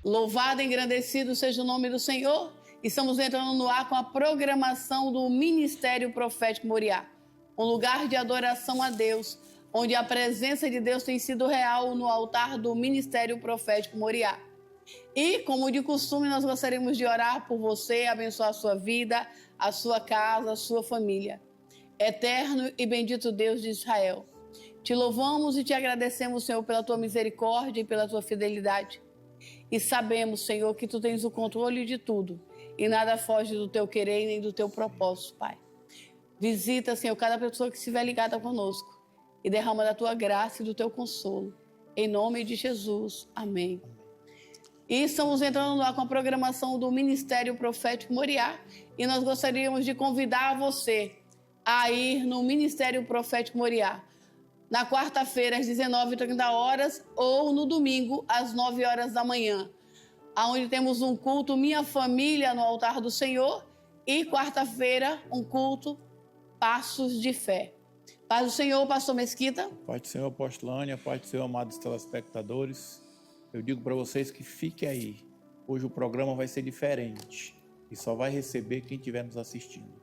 Louvado e engrandecido seja o nome do Senhor. Estamos entrando no ar com a programação do Ministério Profético Moriá, um lugar de adoração a Deus, onde a presença de Deus tem sido real no altar do Ministério Profético Moriá. E, como de costume, nós gostaríamos de orar por você, abençoar a sua vida, a sua casa, a sua família. Eterno e bendito Deus de Israel, te louvamos e te agradecemos, Senhor, pela tua misericórdia e pela tua fidelidade. E sabemos, Senhor, que tu tens o controle de tudo e nada foge do teu querer nem do teu propósito, Pai. Visita, Senhor, cada pessoa que estiver ligada conosco e derrama da tua graça e do teu consolo. Em nome de Jesus. Amém. E estamos entrando lá com a programação do Ministério Profético Moriá e nós gostaríamos de convidar você a ir no Ministério Profético Moriá na quarta-feira às 19h30 ou no domingo às 9h da manhã, onde temos um culto Minha Família no Altar do Senhor e quarta-feira um culto Passos de Fé. Paz do Senhor, pastor Mesquita. Paz do Senhor, apostolânia, paz do Senhor, amados telespectadores. Eu digo para vocês que fique aí. Hoje o programa vai ser diferente e só vai receber quem estiver nos assistindo.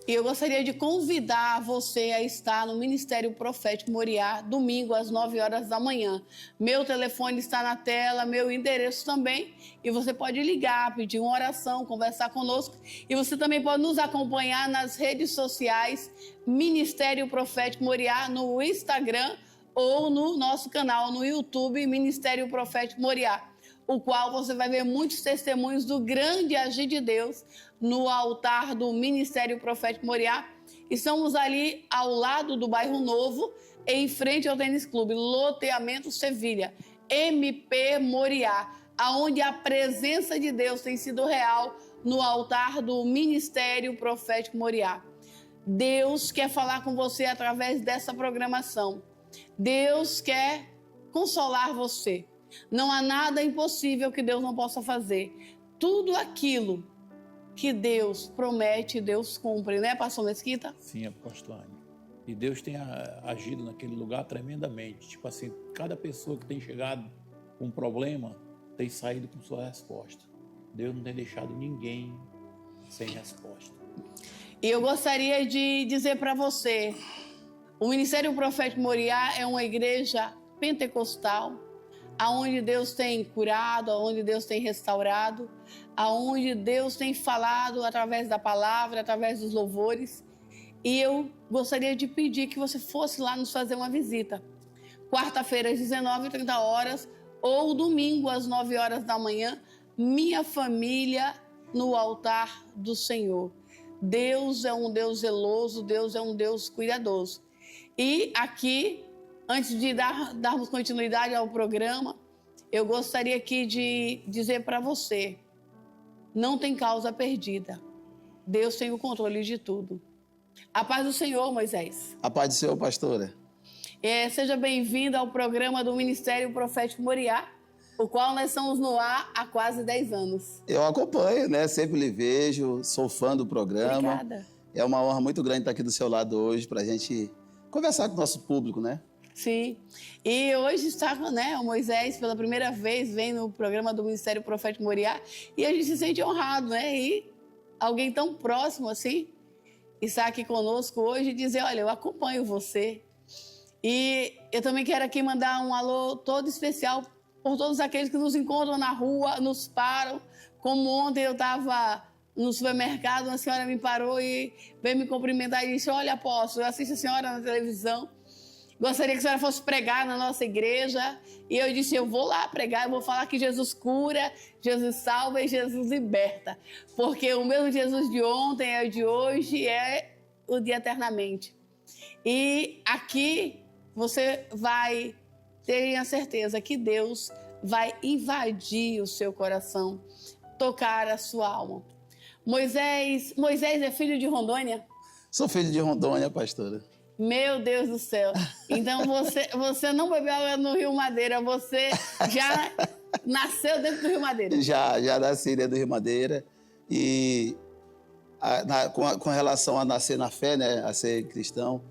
E eu gostaria de convidar você a estar no Ministério Profético Moriá, domingo às 9h da manhã. Meu telefone está na tela, meu endereço também. E você pode ligar, pedir uma oração, conversar conosco. E você também pode nos acompanhar nas redes sociais, Ministério Profético Moriá, no Instagram ou no nosso canal no YouTube, Ministério Profético Moriá, o qual você vai ver muitos testemunhos do grande agir de Deus no altar do Ministério Profético Moriá. Estamos ali ao lado do Bairro Novo, em frente ao Tênis Clube, Loteamento Sevilha, MP Moriá, aonde a presença de Deus tem sido real no altar do Ministério Profético Moriá. Deus quer falar com você através dessa programação. Deus quer consolar você. Não há nada impossível que Deus não possa fazer. Tudo aquilo que Deus promete, Deus cumpre, né, pastor Mesquita? Sim, apostolânia. E Deus tem agido naquele lugar tremendamente. Tipo assim, cada pessoa que tem chegado com um problema tem saído com sua resposta. Deus não tem deixado ninguém sem resposta. E eu gostaria de dizer para você, o Ministério Profético Moriá é uma igreja pentecostal, aonde Deus tem curado, aonde Deus tem restaurado, aonde Deus tem falado através da palavra, através dos louvores. E eu gostaria de pedir que você fosse lá nos fazer uma visita. Quarta-feira às 19h30 ou domingo às 9h da manhã, Minha Família no Altar do Senhor. Deus é um Deus zeloso, Deus é um Deus cuidadoso. E aqui, antes de darmos continuidade ao programa, eu gostaria aqui de dizer para você, não tem causa perdida. Deus tem o controle de tudo. A paz do Senhor, Moisés. A paz do Senhor, pastora. Seja bem-vindo ao programa do Ministério Profético Moriá, o qual nós estamos no ar há quase 10 anos. Eu acompanho, né? Sempre lhe vejo, sou fã do programa. Obrigada. É uma honra muito grande estar aqui do seu lado hoje para a gente conversar com o nosso público, né? Sim, e hoje está, né, o Moisés pela primeira vez vem no programa do Ministério Profético Moriá e a gente se sente honrado, né? E alguém tão próximo assim está aqui conosco hoje e dizer, olha, eu acompanho você. E eu também quero aqui mandar um alô todo especial por todos aqueles que nos encontram na rua, nos param. Como ontem eu estava no supermercado, uma senhora me parou e veio me cumprimentar e disse, olha, apóstolo, eu assisto a senhora na televisão. Gostaria que a senhora fosse pregar na nossa igreja. E eu disse, eu vou lá pregar, eu vou falar que Jesus cura, Jesus salva e Jesus liberta. Porque o mesmo Jesus de ontem é o de hoje e é o de eternamente. E aqui você vai ter a certeza que Deus vai invadir o seu coração, tocar a sua alma. Moisés é filho de Rondônia? Sou filho de Rondônia, pastora. Meu Deus do céu. Então você não bebeu água no Rio Madeira, você já nasceu dentro do Rio Madeira? Já nasci dentro do Rio Madeira. E com relação a nascer na fé, né, a ser cristão,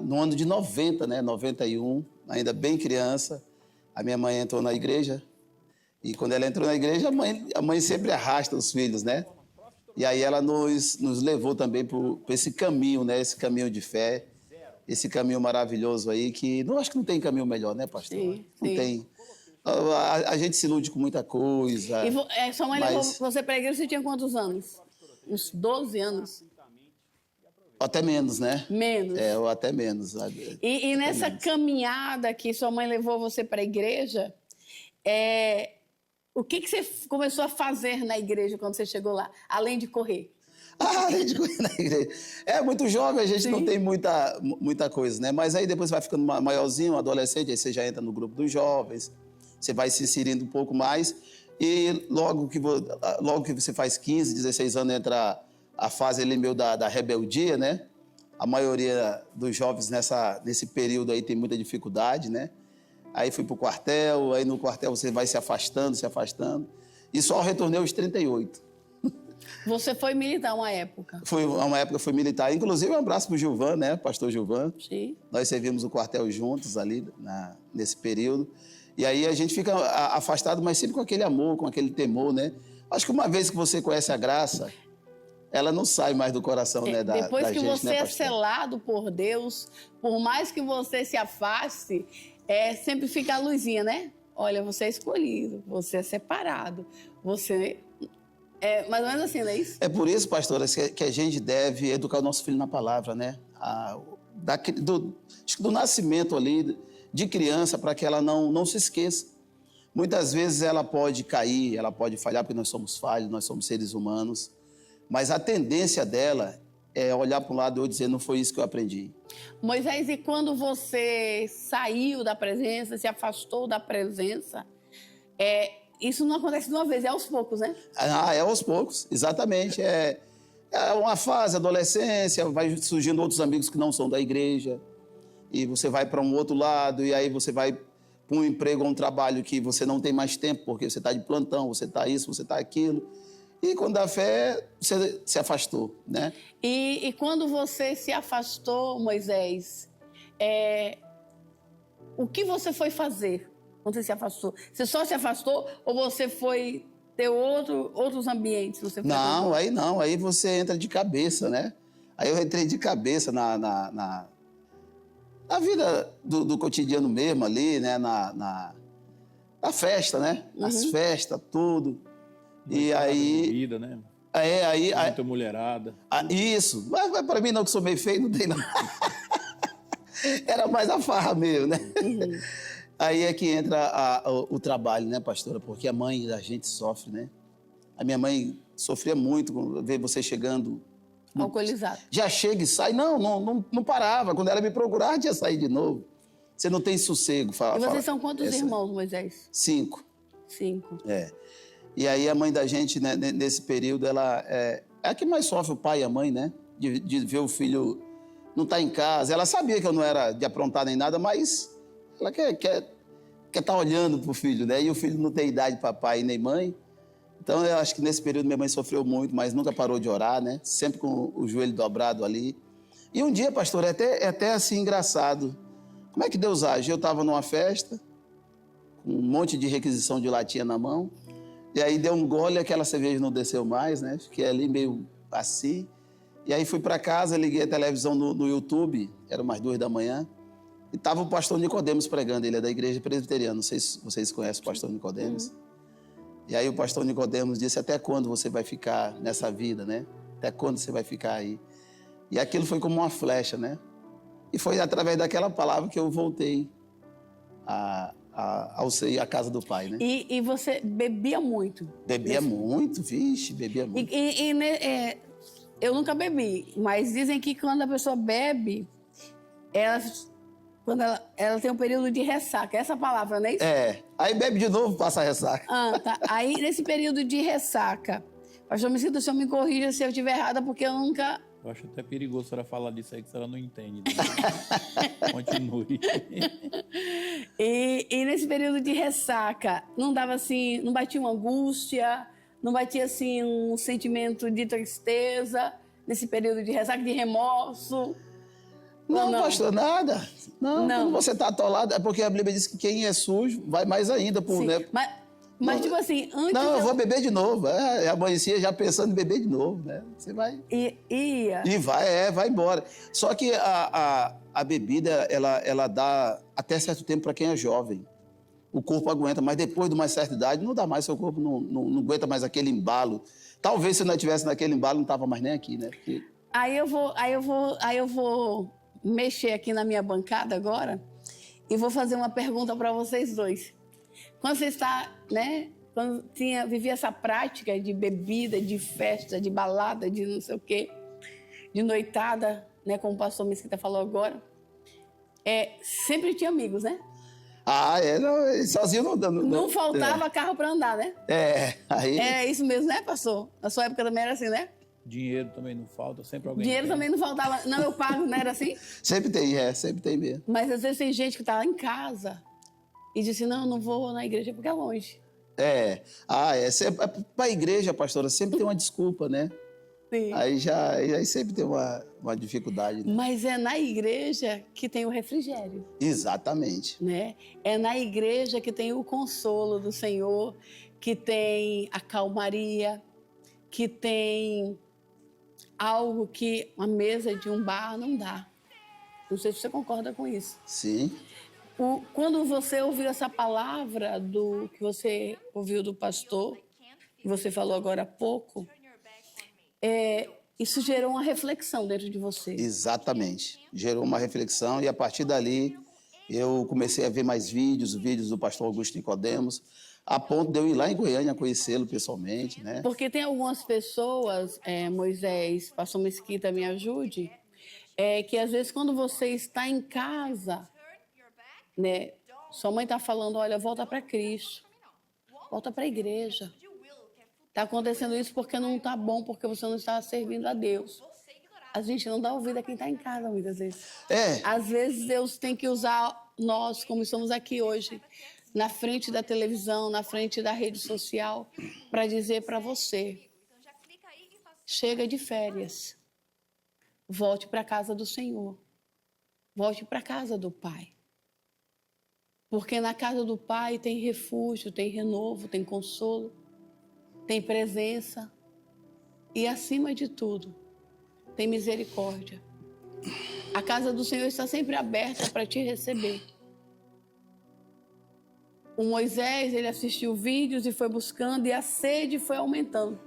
no ano de 90, né, 91, ainda bem criança, a minha mãe entrou na igreja E quando ela entrou na igreja, a mãe sempre arrasta os filhos, né? E aí ela nos levou também por esse caminho, né? Esse caminho de fé, esse caminho maravilhoso aí, que não acho que não tem caminho melhor, né, pastor? Sim, Não sim. tem. A gente se ilude com muita coisa. E sua mãe levou você para a igreja, você tinha quantos anos? Uns 12 anos? Até menos, né? Menos. Ou até menos. E nessa caminhada que sua mãe levou você para a igreja, o que você começou a fazer na igreja quando você chegou lá, além de correr? Além de correr na igreja. Muito jovem, a gente não tem muita coisa, né? Mas aí depois vai ficando maiorzinho, adolescente, aí você já entra no grupo dos jovens, você vai se inserindo um pouco mais e logo que você faz 15, 16 anos, entra a fase ali meio da rebeldia, né? A maioria dos jovens nesse período aí tem muita dificuldade, né? Aí fui para o quartel, aí no quartel você vai se afastando, e só retornei aos 38. Você foi militar uma época? Fui militar. Inclusive, um abraço para o Gilvan, né? Pastor Gilvan. Sim. Nós servimos o quartel juntos ali nesse período. E aí a gente fica afastado, mas sempre com aquele amor, com aquele temor, né? Acho que uma vez que você conhece a graça, ela não sai mais do coração, né, depois da que gente, você né, é pastor? selado por Deus, por mais que você se afaste, sempre fica a luzinha, né? Olha, você é escolhido, você é separado, você... mais ou menos assim, não é isso? É por isso, pastora, que a gente deve educar o nosso filho na palavra, né? Acho que do nascimento ali, de criança, para que ela não se esqueça. Muitas vezes ela pode cair, ela pode falhar, porque nós somos falhos, nós somos seres humanos, mas a tendência dela é olhar para um lado e dizer, não foi isso que eu aprendi. Quando e quando você saiu da presença, se afastou da presença, isso não acontece de uma vez, é aos poucos, né? É aos poucos, exatamente. É uma fase, adolescência, vai surgindo outros amigos que não são da igreja, e você vai para um outro lado, e aí você vai para um emprego ou um trabalho que você não tem mais tempo, porque você está de plantão, você está isso, você está aquilo. E quando dá fé, você se afastou, né? E quando você se afastou, Moisés, o que você foi fazer quando você se afastou? Você só se afastou ou você foi ter outros ambientes? Você foi não, aí você entra de cabeça, né? Aí eu entrei de cabeça na vida do cotidiano mesmo ali, né? Na festa, né? As festas, tudo. E aí... Bebida, né? Muita mulherada. Isso. Mas para mim não, que sou meio feio, não tem não. Era mais a farra mesmo, né? Aí é que entra o trabalho, né, pastora? Porque a mãe da gente sofre, né? A minha mãe sofria muito com ver você chegando... alcoolizado. Já chega e sai. Não parava. Quando ela me procurava, já sair de novo. Você não tem sossego. E vocês são quantos irmãos, Moisés? 5. 5. E aí a mãe da gente, né, nesse período, ela é a que mais sofre, o pai e a mãe, né? De ver o filho não estar em casa. Ela sabia que eu não era de aprontar nem nada, mas ela quer estar olhando para o filho, né? E o filho não tem idade para pai nem mãe. Então, eu acho que nesse período minha mãe sofreu muito, mas nunca parou de orar, né? Sempre com o joelho dobrado ali. E um dia, pastor, é até assim engraçado. Como é que Deus age? Eu estava numa festa, com um monte de requisição de latinha na mão, e aí deu um gole, aquela cerveja não desceu mais, né? Fiquei ali meio assim. E aí fui para casa, liguei a televisão no YouTube, era umas 2 da manhã, e estava o pastor Nicodemos pregando, ele é da igreja presbiteriana, não sei se vocês conhecem o pastor Nicodemos. E aí o pastor Nicodemos disse, até quando você vai ficar nessa vida, né? Até quando você vai ficar aí? E aquilo foi como uma flecha, né? E foi através daquela palavra que eu voltei ao seio, à casa do pai, né? E você bebia muito? Bebia muito, vixe, bebia muito. Eu nunca bebi, mas dizem que quando a pessoa bebe, quando ela tem um período de ressaca. Essa palavra, não é isso? Aí bebe de novo, passa a ressaca. Tá. Aí, nesse período de ressaca, pastor, o senhor me corrija se eu estiver errada, porque eu nunca... Eu acho até perigoso a senhora falar disso aí, que a senhora não entende. Né? Continue. E nesse período de ressaca, não dava assim, não batia uma angústia, não batia assim um sentimento de tristeza, nesse período de ressaca, de remorso? Não, pastor, nada. Não. Quando você está atolado, é porque a Bíblia diz que quem é sujo vai mais ainda, Sim, né? Mas, tipo assim, antes. Não, eu vou beber de novo. Amanhecia já pensando em beber de novo, né? Você vai. Ia. E vai embora. Só que a bebida, ela dá até certo tempo para quem é jovem. O corpo aguenta, mas depois de uma certa idade, não dá mais, seu corpo não aguenta mais aquele embalo. Talvez se não estivesse naquele embalo, não estava mais nem aqui, né? Porque... Aí eu vou mexer aqui na minha bancada agora e vou fazer uma pergunta para vocês dois. Quando você está, né? Quando vivia essa prática de bebida, de festa, de balada, de não sei o quê, de noitada, né? Como o pastor Mesquita falou agora, sempre tinha amigos, né? Não, sozinho não... Não faltava carro para andar, né? Aí... É isso mesmo, né, pastor? Na sua época também era assim, né? Dinheiro também não falta, sempre alguém Dinheiro tem. também não faltava. Não, eu pago, não era assim? Sempre tem mesmo. Mas às vezes tem gente que está em casa e diz assim, não vou na igreja porque é longe. Para a igreja, pastora, sempre tem uma desculpa, né? Sim. Aí sempre tem uma dificuldade. Né? Mas é na igreja que tem o refrigério. Exatamente. Né? É na igreja que tem o consolo do Senhor, que tem a calmaria, que tem algo que uma mesa de um bar não dá. Não sei se você concorda com isso. Sim. Quando você ouviu essa palavra que você ouviu do pastor, que você falou agora há pouco, isso gerou uma reflexão dentro de você. Exatamente. Gerou uma reflexão e a partir dali eu comecei a ver mais vídeos do pastor Augusto Nicodemos, a ponto de eu ir lá em Goiânia conhecê-lo pessoalmente, né? Porque tem algumas pessoas, Moisés, pastor Mesquita, me ajude, que às vezes quando você está em casa, né, sua mãe está falando, olha, volta para Cristo, volta para a igreja. Está acontecendo isso porque não está bom, porque você não está servindo a Deus. A gente não dá ouvido a quem está em casa, muitas vezes. Às vezes Deus tem que usar nós, como estamos aqui hoje, na frente da televisão, na frente da rede social, para dizer para você, chega de férias, volte para a casa do Senhor, volte para a casa do Pai. Porque na casa do Pai tem refúgio, tem renovo, tem consolo, tem presença e, acima de tudo, tem misericórdia. A casa do Senhor está sempre aberta para te receber. O Moisés, ele assistiu vídeos e foi buscando e a sede foi aumentando.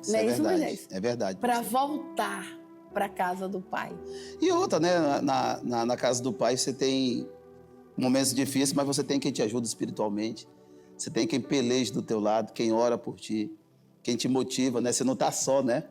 Isso é verdade. Moisés? É verdade. Para voltar para a casa do Pai. E outra, né? Na casa do Pai você tem momentos difíceis, mas você tem quem te ajuda espiritualmente. Você tem quem peleje do teu lado, quem ora por ti, quem te motiva, né? Você não está só, né?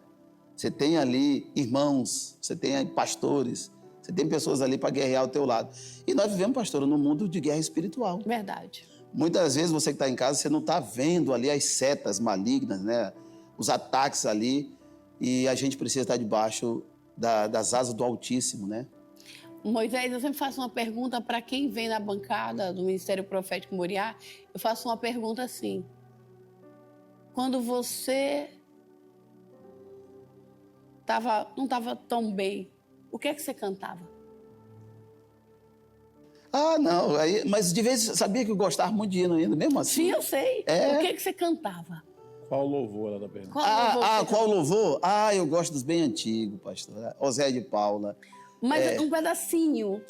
Você tem ali irmãos, você tem pastores, você tem pessoas ali para guerrear ao teu lado. E nós vivemos, pastora, num mundo de guerra espiritual. Verdade. Muitas vezes você que está em casa, você não está vendo ali as setas malignas, né? Os ataques ali, e a gente precisa estar debaixo das asas do Altíssimo, né? Moisés, eu sempre faço uma pergunta para quem vem na bancada do Ministério Profético Moriá. Eu faço uma pergunta assim. Quando você não estava tão bem, o que é que você cantava? Não. Mas de vez sabia que eu gostava muito de hino ainda, mesmo assim? Sim, eu sei. O que é que você cantava? Qual louvor ela tá perguntando? Qual louvor? Eu gosto dos bem antigos, pastor. Osé de Paula. Mas um pedacinho.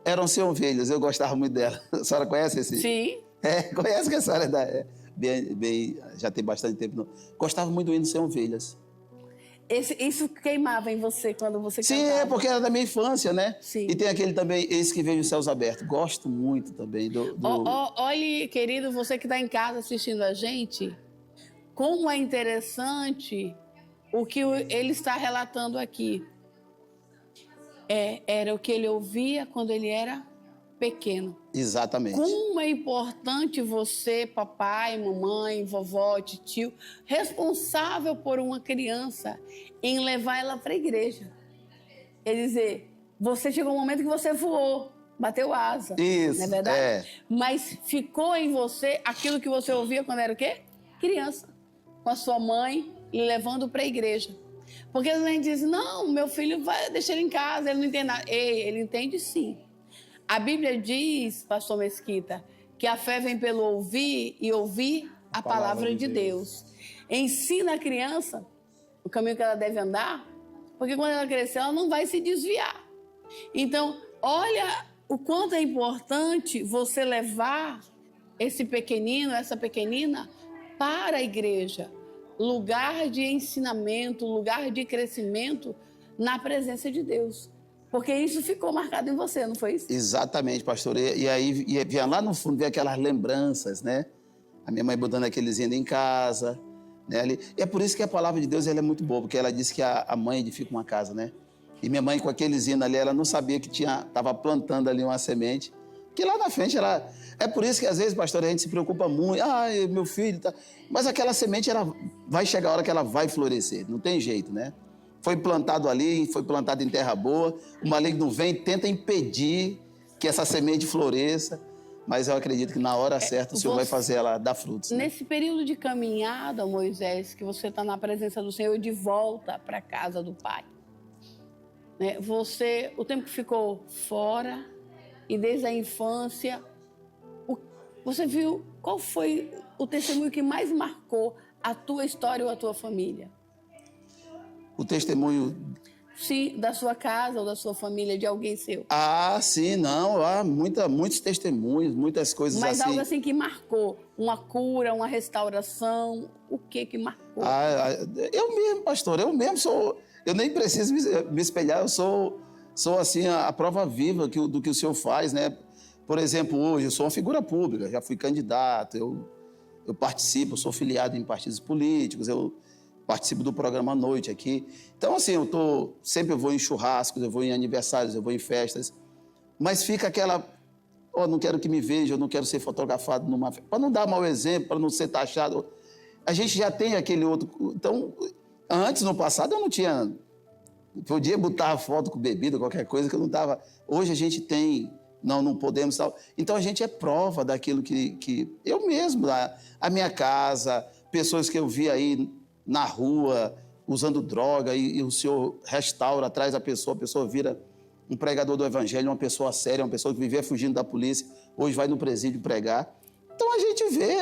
Eram Ser Ovelhas, eu gostava muito dela. A senhora conhece esse? Sim. Conhece que a senhora já tem bastante tempo. Gostava muito do hino Ser Ovelhas. Isso queimava em você quando você cantava? Sim, porque era da minha infância, né? Sim. E tem aquele também, Eis que Vejo os Céus Abertos. Gosto muito também do... Olhe, querido, você que está em casa assistindo a gente, como é interessante o que ele está relatando aqui. Era o que ele ouvia quando ele era pequeno. Exatamente. Como é importante você, papai, mamãe, vovó, tio, responsável por uma criança, em levar ela para a igreja. Quer dizer, você chegou um momento que você voou, bateu asa. Isso, não é verdade? Mas ficou em você aquilo que você ouvia quando era o quê? Criança. Com a sua mãe, lhe levando para a igreja. Porque a gente diz, não, meu filho vai deixar ele em casa, ele não entende nada. Ele entende sim. A Bíblia diz, pastor Mesquita, que a fé vem pelo ouvir e ouvir a palavra de Deus. Ensina a criança o caminho que ela deve andar, porque quando ela crescer, ela não vai se desviar. Então, olha o quanto é importante você levar esse pequenino, essa pequenina, para a igreja. Lugar de ensinamento, lugar de crescimento na presença de Deus. Porque isso ficou marcado em você, não foi isso? Exatamente, pastor. E aí vinha lá no fundo, vinha aquelas lembranças, né? A minha mãe botando aqueles indo em casa, né? E é por isso que a palavra de Deus ela é muito boa, porque ela diz que a mãe edifica uma casa, né? E minha mãe com aqueles hinos ali, ela não sabia que estava plantando ali uma semente, que lá na frente ela... É por isso que às vezes, pastor, a gente se preocupa muito. Meu filho... Tá... Mas aquela semente, ela vai chegar a hora que ela vai florescer, não tem jeito, né? Foi plantado ali, foi plantado em terra boa, o maligno vem e tenta impedir que essa semente floresça, mas eu acredito que na hora certa o Senhor vai fazer ela dar frutos. Né? Nesse período de caminhada, Moisés, que você está na presença do Senhor de volta para a casa do Pai, né? Você, o tempo que ficou fora e desde a infância, você viu qual foi o testemunho que mais marcou a tua história ou a tua família? O testemunho... Sim, da sua casa ou da sua família, de alguém seu. Sim, não. Muitos testemunhos, muitas coisas Mas assim. algo assim que marcou, uma cura, uma restauração, o que marcou? Eu mesmo, pastor, eu mesmo sou... Eu nem preciso me espelhar, eu sou assim, a prova viva do que o senhor faz, né? Por exemplo, hoje eu sou uma figura pública, já fui candidato, eu participo, eu sou filiado em partidos políticos, eu participo do programa à noite aqui. Então, assim, sempre eu vou em churrascos, eu vou em aniversários, eu vou em festas, mas fica aquela... não quero que me veja, eu não quero ser fotografado numa festa, para não dar mau exemplo, para não ser taxado. A gente já tem aquele outro... Então, antes, no passado, eu não tinha... Podia botar foto com bebida, qualquer coisa que eu não estava... Hoje a gente tem... Não podemos tal. Então, a gente é prova daquilo que eu mesmo, a minha casa, pessoas que eu vi aí na rua, usando droga, e o Senhor restaura, traz a pessoa vira um pregador do evangelho, uma pessoa séria, uma pessoa que vivia fugindo da polícia, hoje vai no presídio pregar. Então, a gente vê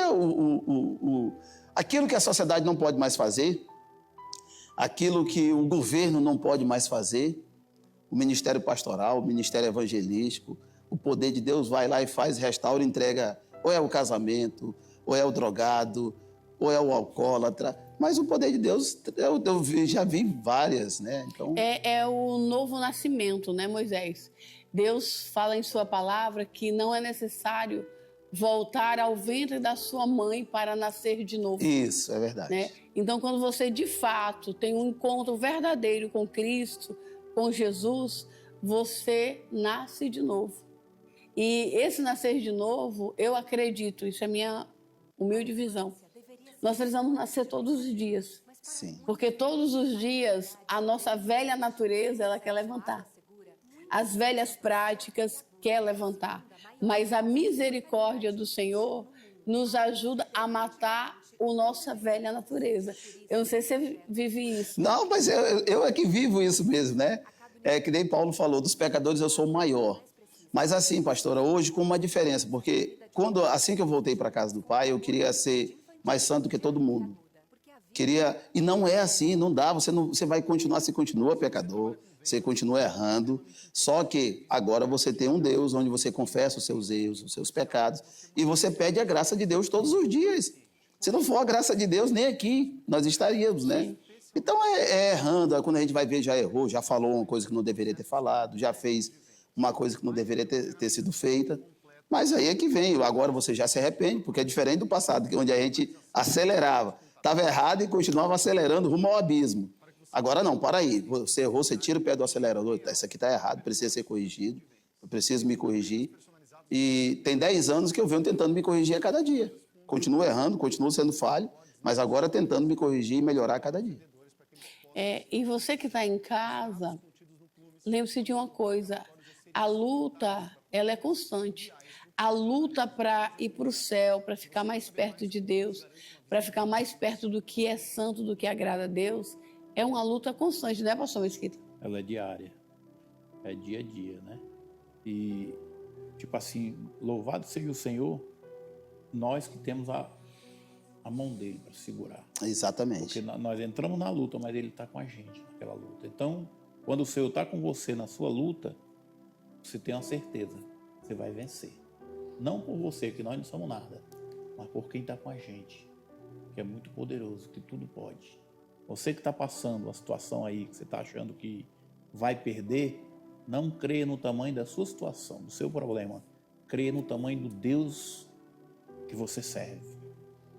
aquilo que a sociedade não pode mais fazer, aquilo que o governo não pode mais fazer, o ministério pastoral, o ministério evangelístico, o poder de Deus vai lá e faz, restaura, entrega, ou é o casamento, ou é o drogado, ou é o alcoólatra, mas o poder de Deus, eu já vi várias, né? Então... É o novo nascimento, né, Moisés? Deus fala em sua palavra que não é necessário voltar ao ventre da sua mãe para nascer de novo. Isso, é verdade. Né? Então, quando você, de fato, tem um encontro verdadeiro com Cristo, com Jesus, você nasce de novo. E esse nascer de novo, eu acredito, isso é minha humilde visão, nós precisamos nascer todos os dias. Sim. Porque todos os dias a nossa velha natureza, ela quer levantar. As velhas práticas quer levantar. Mas a misericórdia do Senhor nos ajuda a matar a nossa velha natureza. Eu não sei se você vive isso. Não, mas eu é que vivo isso mesmo, né? É que nem Paulo falou, dos pecadores eu sou o maior. Mas assim, pastora, hoje com uma diferença, porque assim que eu voltei para a casa do Pai, eu queria ser mais santo que todo mundo. E não é assim, não dá, você vai continuar, você continua pecador, você continua errando, só que agora você tem um Deus onde você confessa os seus erros, os seus pecados, e você pede a graça de Deus todos os dias. Se não for a graça de Deus, nem aqui nós estaríamos, né? Então é errando, quando a gente vai ver, já errou, já falou uma coisa que não deveria ter falado, já fez uma coisa que não deveria ter sido feita. Mas aí é que vem, agora você já se arrepende, porque é diferente do passado, onde a gente acelerava. Estava errado e continuava acelerando rumo ao abismo. Agora não, para aí. Você errou, você tira o pé do acelerador. Isso aqui está errado, precisa ser corrigido. Eu preciso me corrigir. E tem 10 anos que eu venho tentando me corrigir a cada dia. Continuo errando, continuo sendo falho, mas agora tentando me corrigir e melhorar a cada dia. E você que está em casa, lembre-se de uma coisa. A luta, ela é constante. A luta para ir para o céu, para ficar mais perto de Deus, para ficar mais perto do que é santo, do que agrada a Deus, é uma luta constante, né, pastor Mesquita? Ela é diária, é dia a dia, né? E, tipo assim, louvado seja o Senhor, nós que temos a mão dele para segurar. Exatamente. Porque nós entramos na luta, mas ele está com a gente naquela luta. Então, quando o Senhor está com você na sua luta, você tem uma certeza, você vai vencer. Não por você, que nós não somos nada, mas por quem está com a gente, que é muito poderoso, que tudo pode. Você que está passando uma situação aí, que você está achando que vai perder, não creia no tamanho da sua situação, do seu problema. Creia no tamanho do Deus que você serve.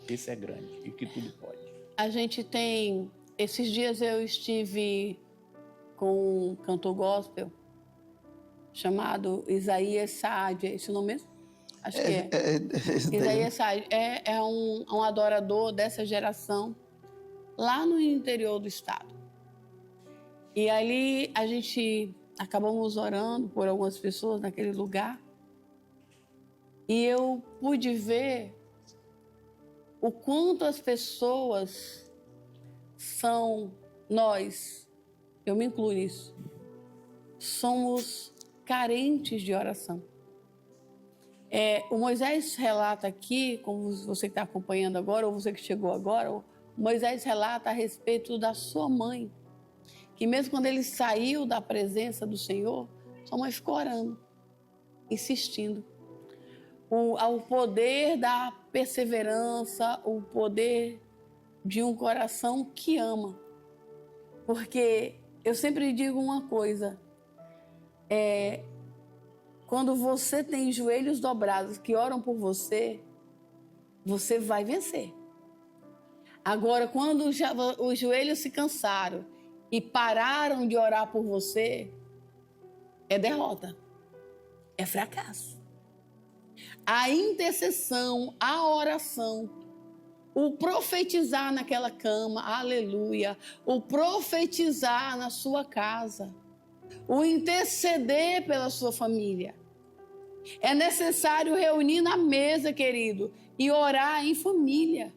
Esse é grande e que tudo pode. A gente tem... Esses dias eu estive com um cantor gospel chamado Isaías Saad. É esse o nome mesmo? Acho que é. Isaías Saad é um adorador dessa geração lá no interior do estado. E ali a gente acabamos orando por algumas pessoas naquele lugar. E eu pude ver o quanto as pessoas são, nós, eu me incluo nisso, somos carentes de oração. O Moisés relata aqui, como você que está acompanhando agora, ou você que chegou agora, o Moisés relata a respeito da sua mãe, que mesmo quando ele saiu da presença do Senhor, sua mãe ficou orando, insistindo. O poder da perseverança, o poder de um coração que ama. Porque eu sempre digo uma coisa, quando você tem joelhos dobrados que oram por você, você vai vencer. Agora, quando os joelhos se cansaram e pararam de orar por você, é derrota, é fracasso. A intercessão, a oração, o profetizar naquela cama, aleluia, o profetizar na sua casa, o interceder pela sua família. É necessário reunir na mesa, querido, e orar em família.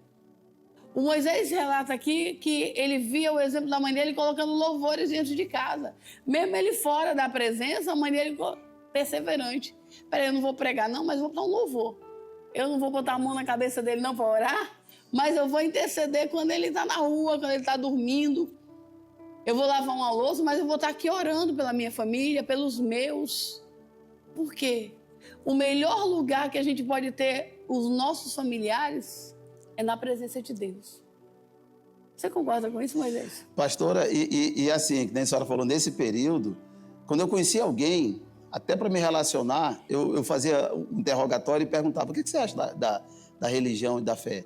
O Moisés relata aqui que ele via o exemplo da mãe dele colocando louvores dentro de casa. Mesmo ele fora da presença, a mãe dele ficou perseverante. Peraí, eu não vou pregar não, mas vou botar um louvor. Eu não vou botar a mão na cabeça dele não para orar, mas eu vou interceder quando ele está na rua, quando ele está dormindo. Eu vou lavar uma louça, mas eu vou estar aqui orando pela minha família, pelos meus. Por quê? O melhor lugar que a gente pode ter os nossos familiares é na presença de Deus. Você concorda com isso, Moisés? Pastora, e assim, que nem a senhora falou, nesse período, quando eu conhecia alguém, até para me relacionar, eu fazia um interrogatório e perguntava: o que você acha da religião e da fé?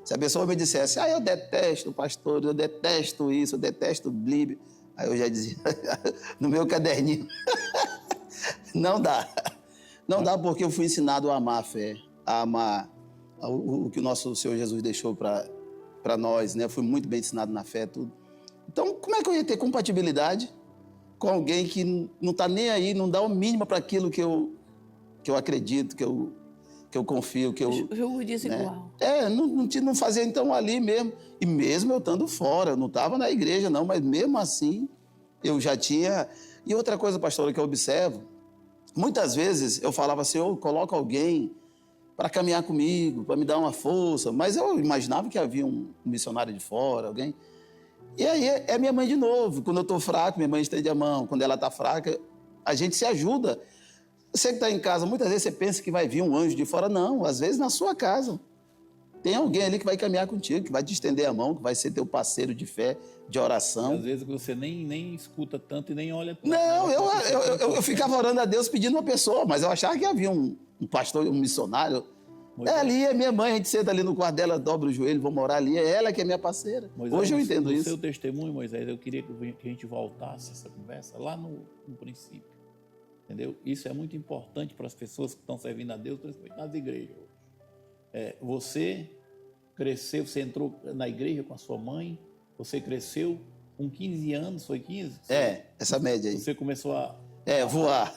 Se a pessoa me dissesse: eu detesto pastor, eu detesto isso, eu detesto Bíblia, aí eu já dizia no meu caderninho, não dá. Não dá, porque eu fui ensinado a amar a fé, a amar o que o nosso Senhor Jesus deixou para nós, né? Eu fui muito bem ensinado na fé, tudo. Então, como é que eu ia ter compatibilidade com alguém que não está nem aí, não dá o mínimo para aquilo que eu acredito, que eu confio, que eu... Julgo desigual. Né? Não fazia então ali mesmo. E mesmo eu estando fora, eu não estava na igreja não, mas mesmo assim eu já tinha... E outra coisa, pastora, que eu observo, muitas vezes eu falava: Senhor, coloca alguém para caminhar comigo, para me dar uma força, mas eu imaginava que havia um missionário de fora, alguém... E aí é minha mãe de novo. Quando eu estou fraco, minha mãe estende a mão. Quando ela está fraca, a gente se ajuda. Você que está em casa, muitas vezes você pensa que vai vir um anjo de fora. Não, às vezes na sua casa. Tem alguém ali que vai caminhar contigo, que vai te estender a mão, que vai ser teu parceiro de fé, de oração. E às vezes você nem escuta tanto e nem olha tanto. Não, eu ficava orando a Deus pedindo uma pessoa, mas eu achava que havia um pastor, um missionário. Moisés. Ali é minha mãe, a gente senta ali no quarto dela, dobra o joelho, vamos orar ali, é ela que é minha parceira. Moisés, hoje eu entendo no isso. seu testemunho, Moisés, eu queria que a gente voltasse essa conversa lá no princípio, entendeu? Isso é muito importante para as pessoas que estão servindo a Deus, principalmente nas igrejas hoje. Você cresceu, você entrou na igreja com a sua mãe, você cresceu com 15 anos, foi 15? Essa média aí. Você começou a... voar.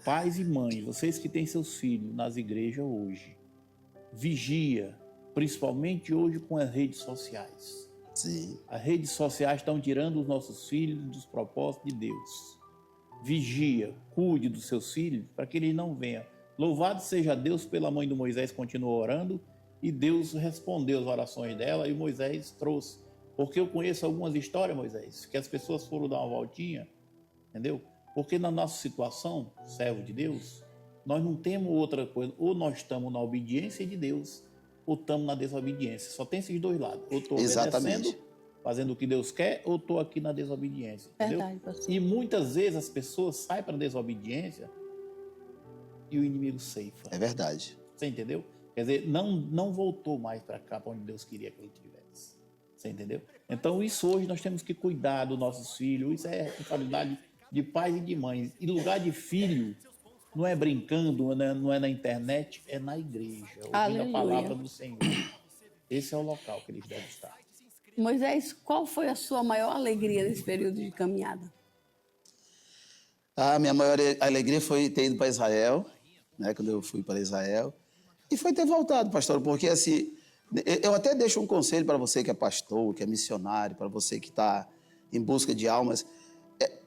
Pais e mães, vocês que têm seus filhos nas igrejas hoje, vigia, principalmente hoje com as redes sociais. Sim. As redes sociais estão tirando os nossos filhos dos propósitos de Deus. Vigia, cuide dos seus filhos para que eles não venham Louvado seja Deus pela mãe do Moisés, continuou orando, e Deus respondeu as orações dela, e Moisés trouxe. Porque eu conheço algumas histórias, Moisés, que as pessoas foram dar uma voltinha, entendeu? Porque na nossa situação, servo de Deus, nós não temos outra coisa. Ou nós estamos na obediência de Deus, ou estamos na desobediência. Só tem esses dois lados. Ou estou obedecendo, fazendo o que Deus quer, ou estou aqui na desobediência. Verdade, entendeu? pastor. E muitas vezes as pessoas saem para a desobediência e o inimigo ceifa. É verdade. Você entendeu? Quer dizer, não voltou mais para cá, para onde Deus queria que ele estivesse. Você entendeu? Então, isso hoje nós temos que cuidar dos nossos filhos. Isso é responsabilidade de pais e de mães. E lugar de filho não é brincando, não é na internet, é na igreja, ouvindo a palavra do Senhor. Esse é o local que eles devem estar. Moisés, qual foi a sua maior alegria nesse período de caminhada? A minha maior alegria foi ter ido para Israel, né, quando eu fui para Israel, e foi ter voltado, pastor, porque assim, eu até deixo um conselho para você que é pastor, que é missionário, para você que está em busca de almas.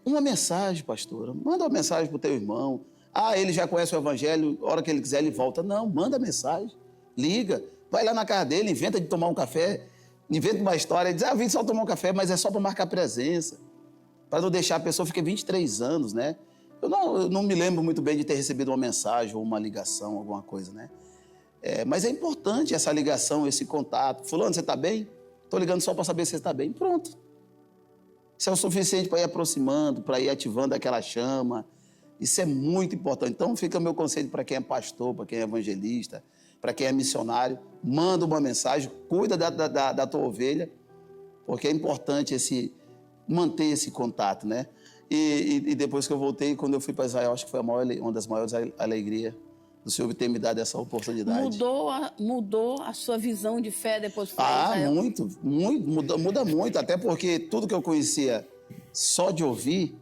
Uma mensagem, pastora, manda uma mensagem para o teu irmão. Ah, ele já conhece o evangelho, a hora que ele quiser ele volta. Não, manda mensagem, liga, vai lá na casa dele, inventa de tomar um café, inventa uma história, diz, vim só tomar um café, mas é só para marcar presença, para não deixar a pessoa ficar 23 anos, né? Eu não me lembro muito bem de ter recebido uma mensagem ou uma ligação, alguma coisa, né? Mas é importante essa ligação, esse contato. Fulano, você está bem? Estou ligando só para saber se você está bem. Pronto. Isso é o suficiente para ir aproximando, para ir ativando aquela chama. Isso é muito importante. Então, fica o meu conselho para quem é pastor, para quem é evangelista, para quem é missionário. Manda uma mensagem, cuida da tua ovelha, porque é importante manter esse contato, né? E depois que eu voltei, quando eu fui para Israel, acho que foi uma das maiores alegrias do Senhor ter me dado essa oportunidade. Mudou a sua visão de fé depois que foi a Israel? Muito, muda muito, até porque tudo que eu conhecia só de ouvir,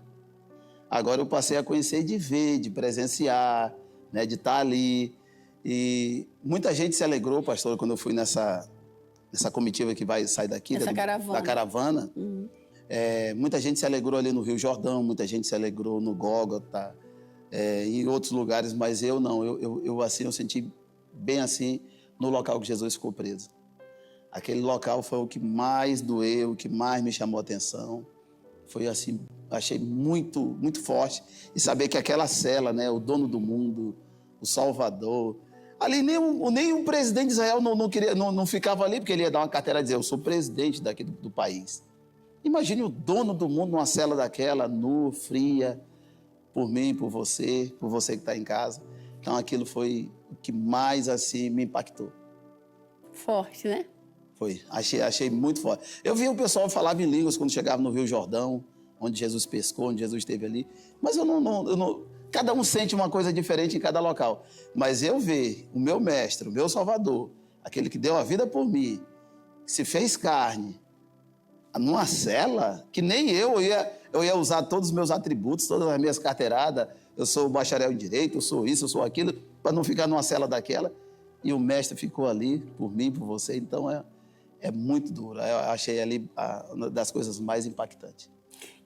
agora eu passei a conhecer de ver, de presenciar, né, de estar ali. E muita gente se alegrou, pastor, quando eu fui nessa comitiva que vai sair daqui, da caravana. Uhum. Muita gente se alegrou ali no Rio Jordão, muita gente se alegrou no Gólgota, em outros lugares, mas eu não. Eu senti bem assim no local que Jesus ficou preso. Aquele local foi o que mais doeu, o que mais me chamou a atenção. Foi assim, achei muito, muito forte. E saber que aquela cela, né, o dono do mundo, o Salvador, ali nem o presidente de Israel não ficava ali, porque ele ia dar uma carteira e dizer, eu sou presidente daqui do país. Imagine o dono do mundo numa cela daquela, nua, fria, por mim, por você que está em casa. Então, aquilo foi o que mais, assim, me impactou. Forte, né? Foi. Achei muito forte. Eu vi o pessoal falava em línguas quando chegava no Rio Jordão, onde Jesus pescou, onde Jesus esteve ali. Mas eu não... Cada um sente uma coisa diferente em cada local. Mas eu ver o meu mestre, o meu Salvador, aquele que deu a vida por mim, que se fez carne, numa cela, que nem eu ia usar todos os meus atributos, todas as minhas carteiradas, eu sou bacharel em direito, eu sou isso, eu sou aquilo, para não ficar numa cela daquela, e o mestre ficou ali por mim, por você, então é muito duro. Eu achei ali uma das coisas mais impactantes.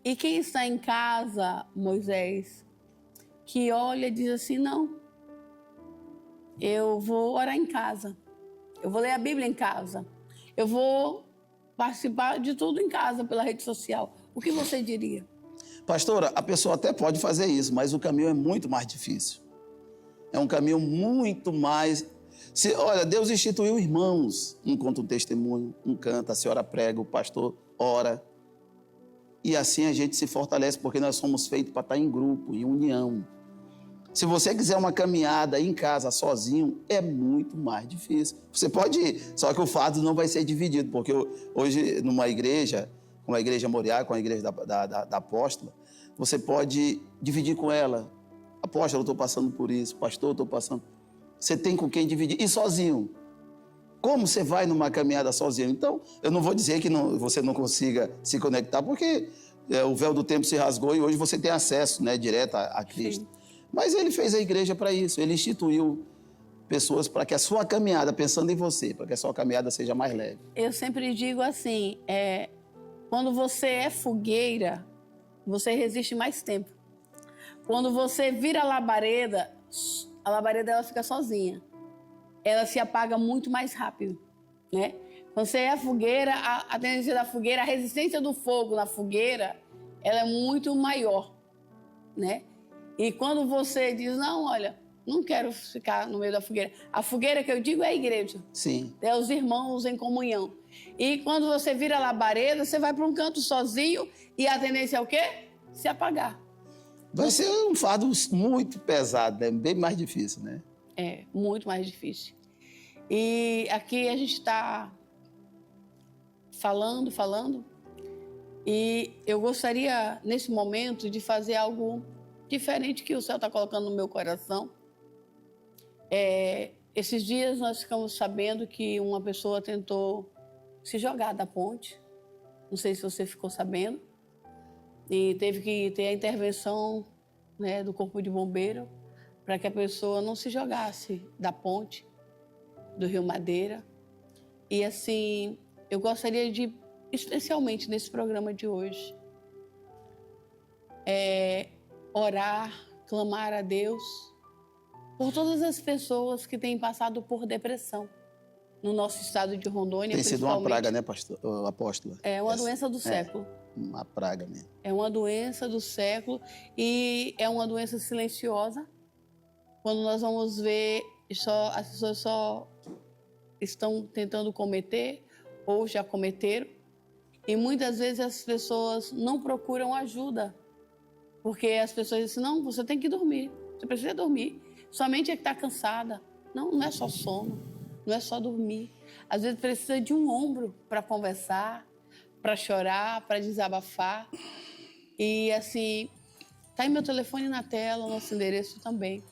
E quem está em casa, Moisés, que olha e diz assim, não, eu vou orar em casa, eu vou ler a Bíblia em casa, eu vou participar de tudo em casa, pela rede social. O que você diria? Pastora, a pessoa até pode fazer isso, mas o caminho é muito mais difícil. É um caminho muito mais... Olha, Deus instituiu irmãos. Um conta um testemunho, um canta, a senhora prega, o pastor ora. E assim a gente se fortalece, porque nós somos feitos para estar em grupo, em união. Se você quiser uma caminhada em casa, sozinho, é muito mais difícil. Você pode ir, só que o fardo não vai ser dividido, porque hoje, numa igreja, como a Igreja Moriá, com a Igreja da Apóstola, você pode dividir com ela. Apóstolo, eu estou passando por isso. Pastor, eu estou passando... Você tem com quem dividir. E sozinho? Como você vai numa caminhada sozinho? Então, eu não vou dizer que você não consiga se conectar, porque o véu do tempo se rasgou e hoje você tem acesso, né, direto a Cristo. Sim. Mas ele fez a igreja para isso, ele instituiu pessoas para que a sua caminhada, pensando em você, para que a sua caminhada seja mais leve. Eu sempre digo assim, quando você é fogueira, você resiste mais tempo. Quando você vira labareda, a labareda ela fica sozinha. Ela se apaga muito mais rápido, né? Quando você é a fogueira, a tendência da fogueira, a resistência do fogo na fogueira, ela é muito maior, né? E quando você diz, não, olha, não quero ficar no meio da fogueira. A fogueira que eu digo é a igreja. Sim. É os irmãos em comunhão. E quando você vira labareda, você vai para um canto sozinho e a tendência é o quê? Se apagar. Vai ser um fardo muito pesado, né? Bem mais difícil, né? É, muito mais difícil. E aqui a gente está falando, e eu gostaria, nesse momento, de fazer algo diferente que o céu está colocando no meu coração. Esses dias nós ficamos sabendo que uma pessoa tentou se jogar da ponte. Não sei se você ficou sabendo. E teve que ter a intervenção, né, do Corpo de Bombeiro para que a pessoa não se jogasse da ponte do Rio Madeira. E assim, eu gostaria de, especialmente nesse programa de hoje, orar, clamar a Deus por todas as pessoas que têm passado por depressão no nosso estado de Rondônia. Tem sido uma praga, né, apóstola? É uma doença do século. Uma praga mesmo. É uma doença do século e é uma doença silenciosa. Quando nós vamos ver, as pessoas só estão tentando cometer ou já cometeram. E muitas vezes as pessoas não procuram ajuda. Porque as pessoas dizem, não, você tem que dormir. Você precisa dormir. Sua mente é que está cansada. Não, não é só sono. Não é só dormir. Às vezes precisa de um ombro para conversar, para chorar, para desabafar. E assim, tá aí meu telefone na tela, o nosso endereço também.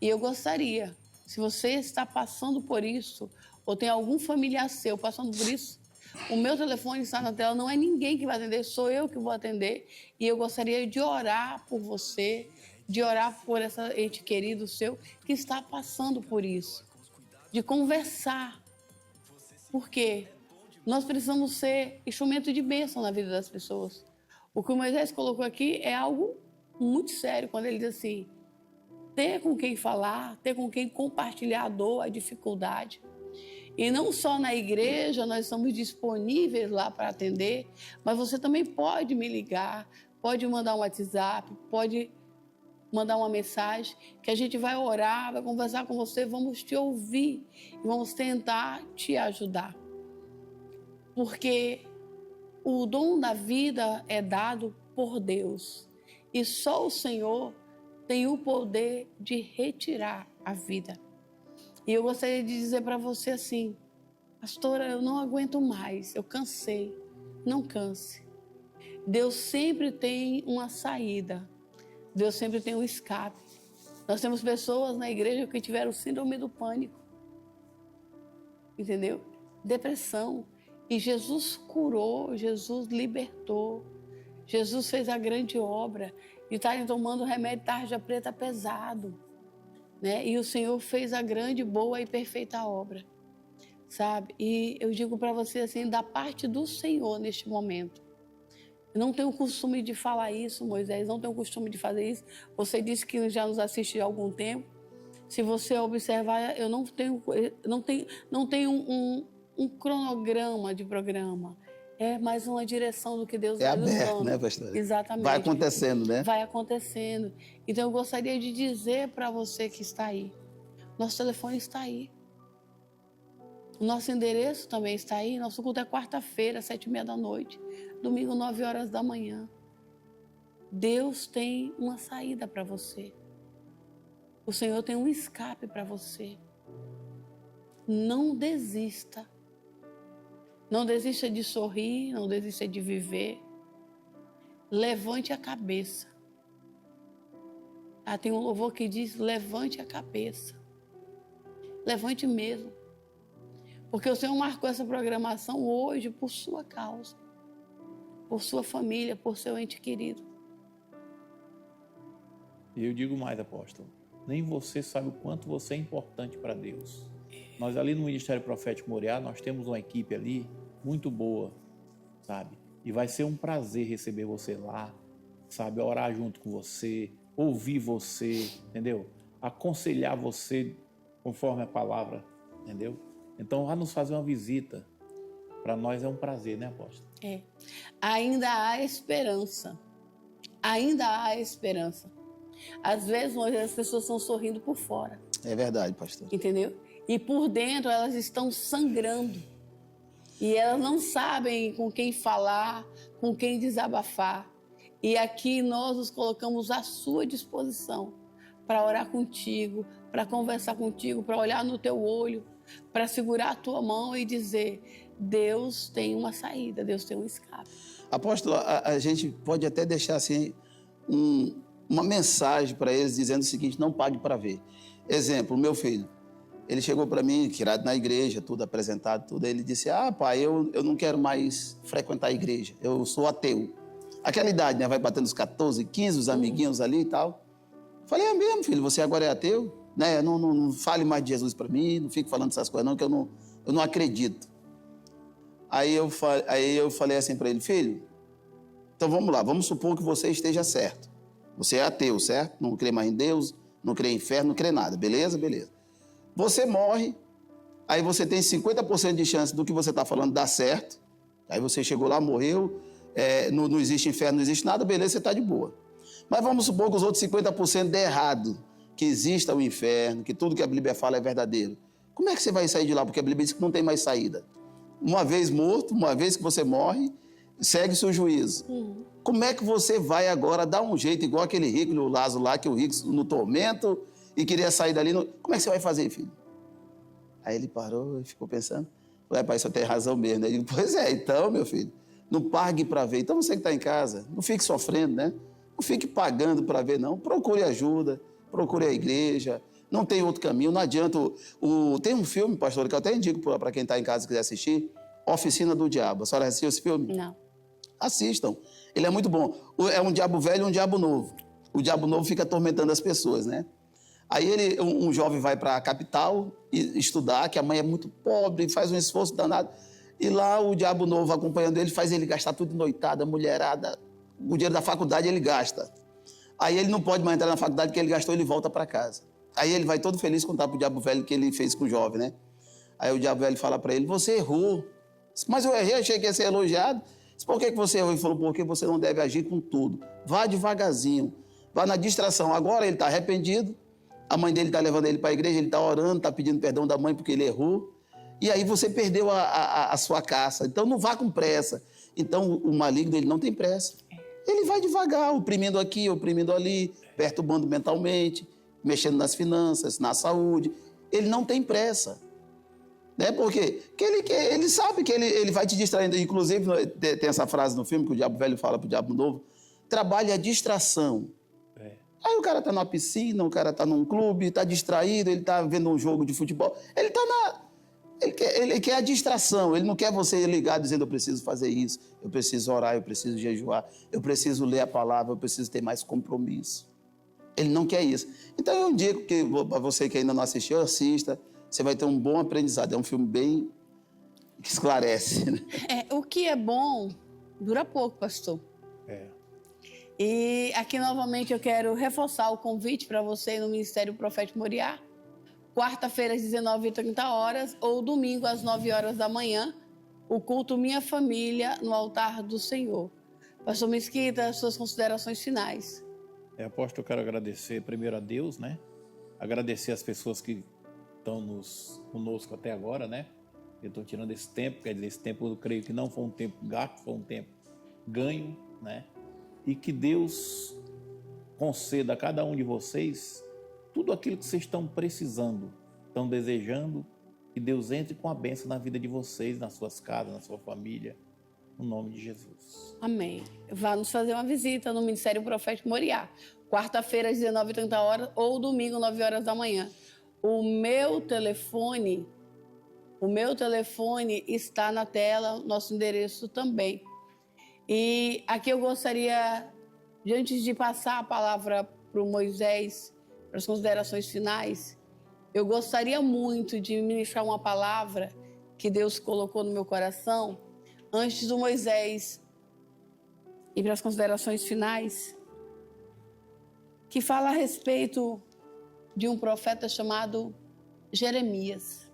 E eu gostaria, se você está passando por isso, ou tem algum familiar seu passando por isso, o meu telefone está na tela, não é ninguém que vai atender, sou eu que vou atender. E eu gostaria de orar por você, de orar por essa ente querido seu que está passando por isso. De conversar. Porque nós precisamos ser instrumento de bênção na vida das pessoas. O que o Moisés colocou aqui é algo muito sério, quando ele diz assim, ter com quem falar, ter com quem compartilhar a dor, a dificuldade. E não só na igreja, nós estamos disponíveis lá para atender, mas você também pode me ligar, pode mandar um WhatsApp, pode mandar uma mensagem, que a gente vai orar, vai conversar com você, vamos te ouvir e vamos tentar te ajudar. Porque o dom da vida é dado por Deus e só o Senhor tem o poder de retirar a vida. E eu gostaria de dizer para você assim, pastora, eu não aguento mais, eu cansei. Não canse. Deus sempre tem uma saída. Deus sempre tem um escape. Nós temos pessoas na igreja que tiveram síndrome do pânico. Entendeu? Depressão. E Jesus curou, Jesus libertou. Jesus fez a grande obra de estarem tomando remédio tarja preta pesado. Né? E o Senhor fez a grande, boa e perfeita obra. Sabe? E eu digo para você assim, da parte do Senhor neste momento. Eu não tenho o costume de falar isso, Moisés, não tenho o costume de fazer isso. Você disse que já nos assiste há algum tempo. Se você observar, eu não tenho um cronograma de programa. É mais uma direção do que Deus vai nos aberto, dando. né, pastor? Exatamente. Vai acontecendo, né? Vai acontecendo. Então eu gostaria de dizer para você que está aí. Nosso telefone está aí. O nosso endereço também está aí. Nosso culto é quarta-feira, 7h30 da noite. Domingo, 9 horas da manhã. Deus tem uma saída para você. O Senhor tem um escape para você. Não desista. Não desista de sorrir, não desista de viver. Levante a cabeça. Tem um louvor que diz, levante a cabeça. Levante mesmo. Porque o Senhor marcou essa programação hoje por sua causa. Por sua família, por seu ente querido. E eu digo mais, apóstolo. Nem você sabe o quanto você é importante para Deus. Nós ali no Ministério Profético Moriá, nós temos uma equipe ali muito boa, sabe? E vai ser um prazer receber você lá, sabe? Orar junto com você, ouvir você, entendeu? aconselhar você conforme a palavra, entendeu? Então, vá nos fazer uma visita. Para nós é um prazer, né, apóstolo? É. Ainda há esperança. Ainda há esperança. Às vezes, as pessoas estão sorrindo por fora. É verdade, pastor. Entendeu? E por dentro elas estão sangrando. E elas não sabem com quem falar, com quem desabafar. E aqui nós nos colocamos à sua disposição para orar contigo, para conversar contigo, para olhar no teu olho, para segurar a tua mão e dizer: Deus tem uma saída, Deus tem um escape. Apóstolo, a gente pode até deixar assim uma mensagem para eles dizendo o seguinte: não pague para ver. Exemplo, meu filho, ele chegou para mim, criado na igreja, tudo apresentado, tudo. Ele disse: pai, eu não quero mais frequentar a igreja, eu sou ateu. Aquela idade, né? Vai batendo os 14, 15, os amiguinhos ali e tal. Falei: é mesmo, filho, você agora é ateu? Né? Não fale mais de Jesus para mim, não fique falando essas coisas não, que eu não acredito. Aí eu falei assim para ele: filho, então vamos lá, vamos supor que você esteja certo. Você é ateu, certo? Não crê mais em Deus, não crê em inferno, não crê nada, beleza? Beleza. Você morre, aí você tem 50% de chance do que você está falando dar certo. Aí você chegou lá, morreu, não existe inferno, não existe nada, beleza, você está de boa. Mas vamos supor que os outros 50% dê errado, que exista o inferno, que tudo que a Bíblia fala é verdadeiro. Como é que você vai sair de lá? Porque a Bíblia diz que não tem mais saída. Uma vez morto, uma vez que você morre, segue-se o juízo. Como é que você vai agora dar um jeito, igual aquele rico, o Lázaro lá, que o rico no tormento e queria sair dali? Como é que você vai fazer, filho? Aí ele parou e ficou pensando. Falei: pai, você tem razão mesmo. Ele disse: pois é, então, meu filho, não pague para ver. Então você que está em casa, não fique sofrendo, né? Não fique pagando para ver, não. Procure ajuda, procure a igreja. Não tem outro caminho, não adianta. Tem um filme, pastor, que eu até indico para quem está em casa e quiser assistir, Oficina do Diabo. A senhora assistiu esse filme? Não. Assistam. Ele é muito bom. É um diabo velho e um diabo novo. O diabo novo fica atormentando as pessoas, né? Aí um jovem vai para a capital estudar, que a mãe é muito pobre, faz um esforço danado. E lá o diabo novo acompanhando ele, faz ele gastar tudo noitada, mulherada. O dinheiro da faculdade ele gasta. Aí ele não pode mais entrar na faculdade, que ele gastou, ele volta para casa. Aí ele vai todo feliz contar pro diabo velho o que ele fez com o jovem, né? Aí o diabo velho fala para ele: você errou. Mas eu errei, achei que ia ser elogiado. Por que você errou? Ele falou: porque você não deve agir com tudo. Vá devagarzinho, vá na distração. Agora ele está arrependido, a mãe dele está levando ele para a igreja, ele está orando, está pedindo perdão da mãe porque ele errou. E aí você perdeu a sua caça. Então não vá com pressa. Então o maligno, ele não tem pressa. Ele vai devagar, oprimindo aqui, oprimindo ali, perturbando mentalmente, mexendo nas finanças, na saúde. Ele não tem pressa. Né? Porque ele sabe que ele vai te distraindo. Inclusive, tem essa frase no filme que o diabo velho fala pro diabo novo: trabalhe a distração. Aí o cara tá numa piscina, o cara tá num clube, tá distraído, ele tá vendo um jogo de futebol. Ele quer a distração, ele não quer você ligar dizendo: eu preciso fazer isso, eu preciso orar, eu preciso jejuar, eu preciso ler a palavra, eu preciso ter mais compromisso. Ele não quer isso. Então eu indico que, para você que ainda não assistiu, assista. Você vai ter um bom aprendizado. É um filme bem que esclarece. Né? O que é bom dura pouco, pastor. E aqui novamente eu quero reforçar o convite para você no Ministério Profético Moriá. Quarta-feira às 19h30 ou domingo às 9h da manhã, o culto Minha Família no altar do Senhor. Pastor Mesquita, suas considerações finais. Apóstolo, eu quero agradecer primeiro a Deus, né? Agradecer as pessoas que estão conosco até agora, né? Eu estou tirando esse tempo, quer dizer, esse tempo eu creio que não foi um tempo gasto, foi um tempo ganho, né? E que Deus conceda a cada um de vocês tudo aquilo que vocês estão precisando, estão desejando, que Deus entre com a bênção na vida de vocês, nas suas casas, na sua família, no nome de Jesus. Amém. Vá nos fazer uma visita no Ministério Profético Moriá. Quarta-feira às 19h30 ou domingo, 9h da manhã. O meu telefone está na tela, nosso endereço também. E aqui eu gostaria, antes de passar a palavra para o Moisés, para as considerações finais, eu gostaria muito de ministrar uma palavra que Deus colocou no meu coração, antes do Moisés ir para as considerações finais, que fala a respeito de um profeta chamado Jeremias.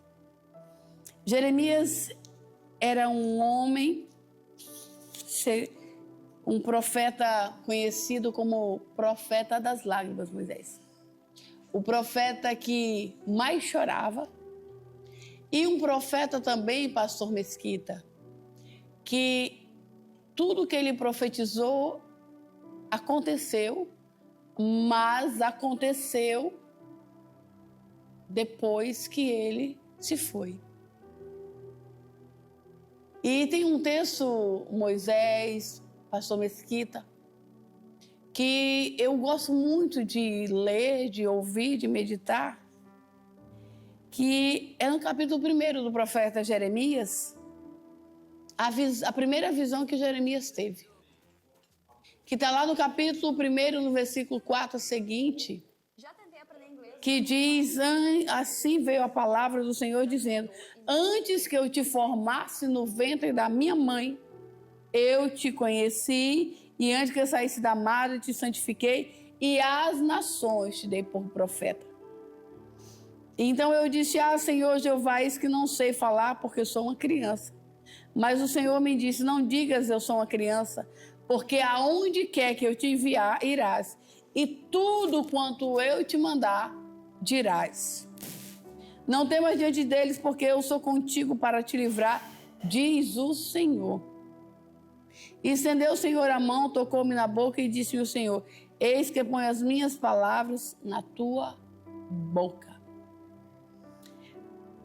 Jeremias era um homem, um profeta conhecido como profeta das lágrimas, Moisés. O profeta que mais chorava. E um profeta também, pastor Mesquita, que tudo que ele profetizou aconteceu, mas aconteceu depois que ele se foi. E tem um texto, Moisés, pastor Mesquita, que eu gosto muito de ler, de ouvir, de meditar, que é no capítulo 1 do profeta Jeremias, a primeira visão que Jeremias teve. Que está lá no capítulo 1, no versículo 4 seguinte, que diz, assim veio a palavra do Senhor dizendo, antes que eu te formasse no ventre da minha mãe, eu te conheci, e antes que eu saísse da madre, te santifiquei, e às nações te dei por profeta. Então eu disse, Senhor Jeová, eis que não sei falar, porque eu sou uma criança. Mas o Senhor me disse, não digas eu sou uma criança, porque aonde quer que eu te enviar, irás, e tudo quanto eu te mandar, dirás. Não temas diante deles, porque eu sou contigo para te livrar, diz o Senhor. E estendeu o Senhor a mão, tocou-me na boca e disse-me o Senhor, eis que põe as minhas palavras na tua boca.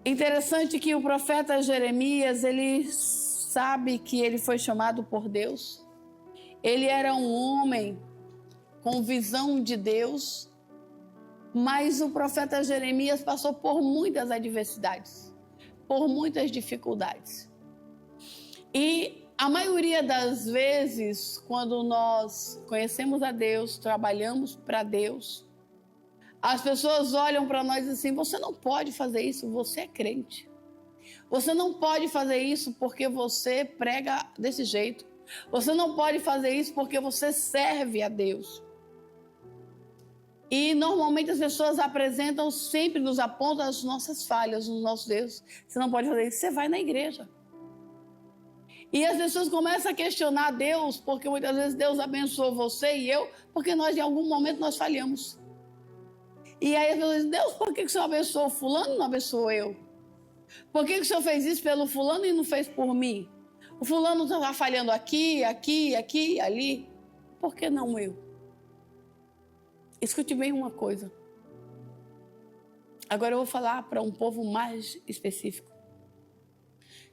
Interessante que o profeta Jeremias, ele sabe que ele foi chamado por Deus. Ele era um homem com visão de Deus, mas o profeta Jeremias passou por muitas adversidades, por muitas dificuldades. E a maioria das vezes, quando nós conhecemos a Deus, trabalhamos para Deus, as pessoas olham para nós assim, você não pode fazer isso, você é crente. Você não pode fazer isso porque você prega desse jeito. Você não pode fazer isso porque você serve a Deus. E normalmente as pessoas apresentam, sempre nos apontam as nossas falhas, os nossos erros. Você não pode fazer isso, você vai na igreja. E as pessoas começam a questionar Deus, porque muitas vezes Deus abençoou você e eu, porque nós em algum momento nós falhamos. E aí as pessoas dizem, Deus, por que o Senhor abençoou fulano e não abençoou eu? Por que o Senhor fez isso pelo fulano e não fez por mim? O fulano está falhando aqui, ali. Por que não eu? Escute bem uma coisa. Agora eu vou falar para um povo mais específico.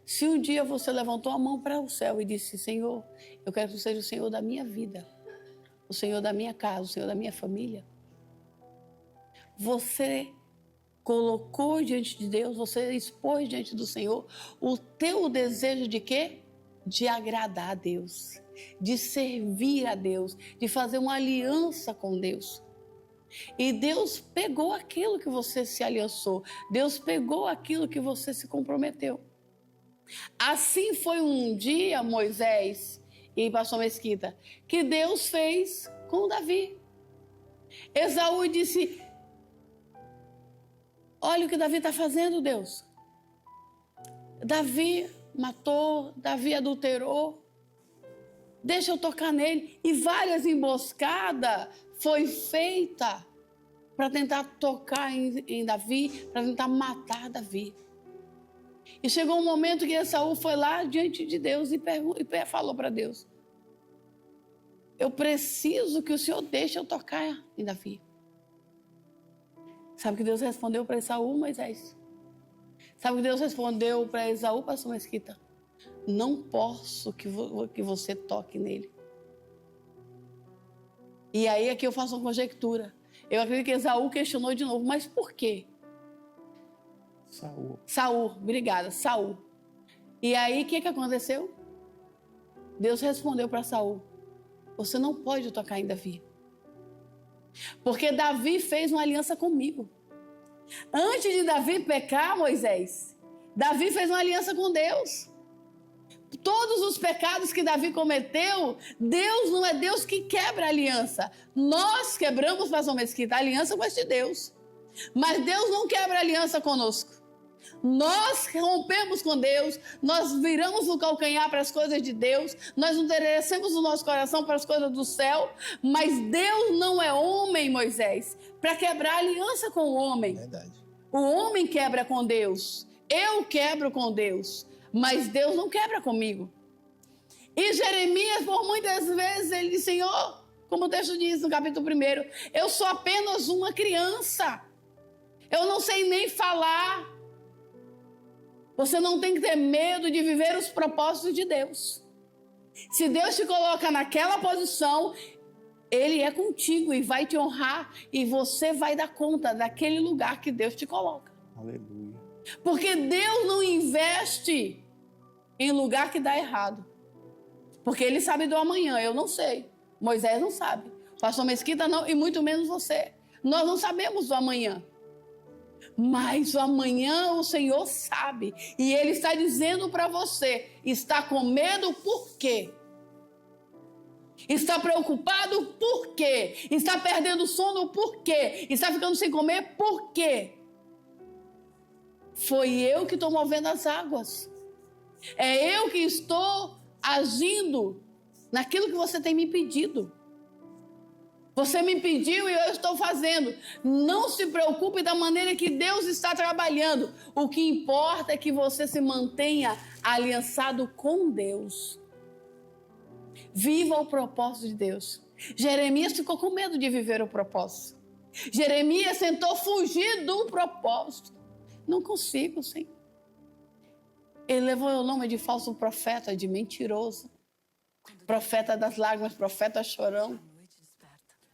Se um dia você levantou a mão para o céu e disse, Senhor, eu quero que você seja o Senhor da minha vida, o Senhor da minha casa, o Senhor da minha família. Você colocou diante de Deus, você expôs diante do Senhor o teu desejo de quê? De agradar a Deus, de servir a Deus, de fazer uma aliança com Deus. E Deus pegou aquilo que você se aliançou, Deus pegou aquilo que você se comprometeu. Assim foi um dia, Moisés e pastor Mesquita, que Deus fez com Davi. Esaú disse, olha o que Davi está fazendo, Deus. Davi matou, Davi adulterou. Deixa eu tocar nele. E várias emboscadas foi feita para tentar tocar em Davi, para tentar matar Davi. E chegou um momento que Esaú foi lá diante de Deus e falou para Deus, eu preciso que o Senhor deixe eu tocar em Davi. Sabe o que Deus respondeu para Esaú, Moisés? Sabe o que Deus respondeu para Esaú, pastor Mesquita? Não posso que você toque nele. E aí aqui eu faço uma conjectura. Eu acredito que Esaú questionou de novo, mas por quê? Saul, obrigada, Saul. E aí o que aconteceu? Deus respondeu para Saul, você não pode tocar em Davi. Porque Davi fez uma aliança comigo. Antes de Davi pecar, Moisés, Davi fez uma aliança com Deus. Todos os pecados que Davi cometeu, Deus não é Deus que quebra a aliança. Nós quebramos, pastor Mesquita, a aliança com este Deus. Mas Deus não quebra aliança conosco. Nós rompemos com Deus, nós viramos o calcanhar para as coisas de Deus, nós endurecemos o nosso coração para as coisas do céu, mas Deus não é homem, Moisés, para quebrar aliança com o homem. Verdade. O homem quebra com Deus, eu quebro com Deus, mas Deus não quebra comigo. E Jeremias, por muitas vezes, ele disse, Senhor, como o texto diz no capítulo 1, eu sou apenas uma criança, eu não sei nem falar. Você não tem que ter medo de viver os propósitos de Deus. Se Deus te coloca naquela posição, Ele é contigo e vai te honrar e você vai dar conta daquele lugar que Deus te coloca. Aleluia. Porque Deus não investe em lugar que dá errado. Porque Ele sabe do amanhã, eu não sei. Moisés não sabe. Pastor Mesquita não, e muito menos você. Nós não sabemos do amanhã. Mas o amanhã o Senhor sabe. E Ele está dizendo para você, está com medo por quê? Está preocupado por quê? Está perdendo sono por quê? Está ficando sem comer por quê? Foi eu que estou movendo as águas. É eu que estou agindo naquilo que você tem me pedido. Você me pediu e eu estou fazendo. Não se preocupe da maneira que Deus está trabalhando. O que importa é que você se mantenha aliançado com Deus. Viva o propósito de Deus. Jeremias ficou com medo de viver o propósito. Jeremias tentou fugir do propósito. Não consigo, Senhor. Ele levou o nome de falso profeta, de mentiroso. Profeta das lágrimas, profeta chorão.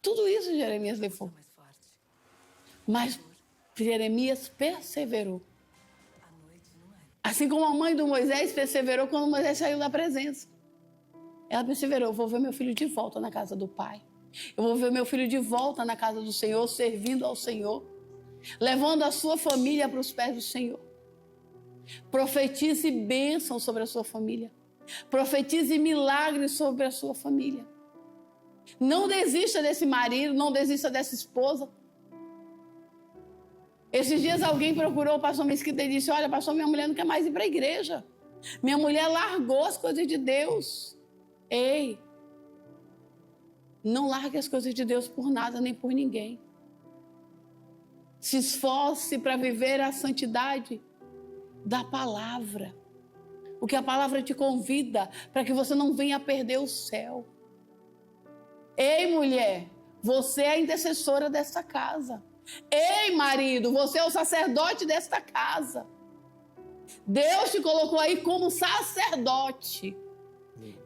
Tudo isso Jeremias levou. Mas Jeremias perseverou. Assim como a mãe do Moisés perseverou quando Moisés saiu da presença. Ela perseverou, eu vou ver meu filho de volta na casa do Pai. Eu vou ver meu filho de volta na casa do Senhor, servindo ao Senhor. Levando a sua família para os pés do Senhor. Profetize bênção sobre a sua família. Profetize milagres sobre a sua família. Não desista desse marido, não desista dessa esposa. Esses dias alguém procurou o pastor Mesquita e disse, olha, pastor, minha mulher não quer mais ir para a igreja. Minha mulher largou as coisas de Deus. Ei, não largue as coisas de Deus por nada nem por ninguém. Se esforce para viver a santidade da palavra. O que a palavra te convida para que você não venha a perder o céu. Ei, mulher, você é a intercessora desta casa. Ei, marido, você é o sacerdote desta casa. Deus te colocou aí como sacerdote.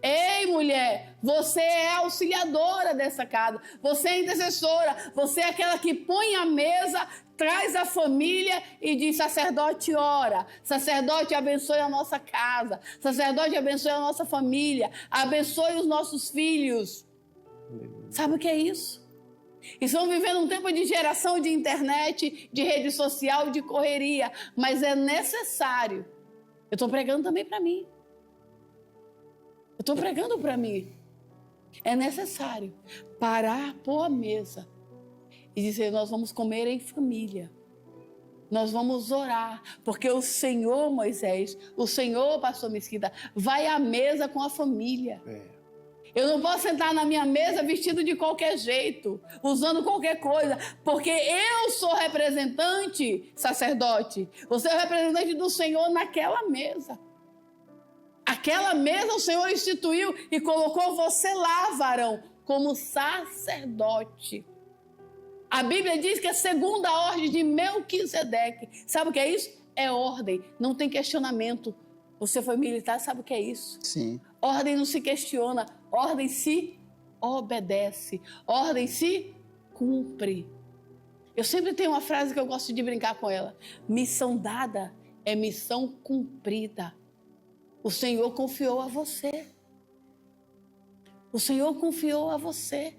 Ei, mulher, você é auxiliadora dessa casa. Você é intercessora. Você é aquela que põe a mesa, traz a família e diz, sacerdote, ora. Sacerdote, abençoe a nossa casa. Sacerdote, abençoe a nossa família. Abençoe os nossos filhos. Sabe o que é isso? Estamos vivendo um tempo de geração de internet, de rede social, de correria. Mas é necessário. Eu estou pregando também para mim. Eu estou pregando para mim. É necessário parar, pôr a mesa e dizer, nós vamos comer em família. Nós vamos orar, porque o Senhor, Moisés, o Senhor, pastor Mesquita, vai à mesa com a família. Eu não posso sentar na minha mesa vestido de qualquer jeito, usando qualquer coisa, porque eu sou representante, sacerdote. Você é o representante do Senhor naquela mesa. Aquela mesa o Senhor instituiu e colocou você lá, varão, como sacerdote. A Bíblia diz que é segundo a ordem de Melquisedeque. Sabe o que é isso? É ordem, não tem questionamento. Você foi militar, sabe o que é isso? Sim. Ordem não se questiona, ordem se obedece, ordem se cumpre. Eu sempre tenho uma frase que eu gosto de brincar com ela. Missão dada é missão cumprida. O Senhor confiou a você. O Senhor confiou a você.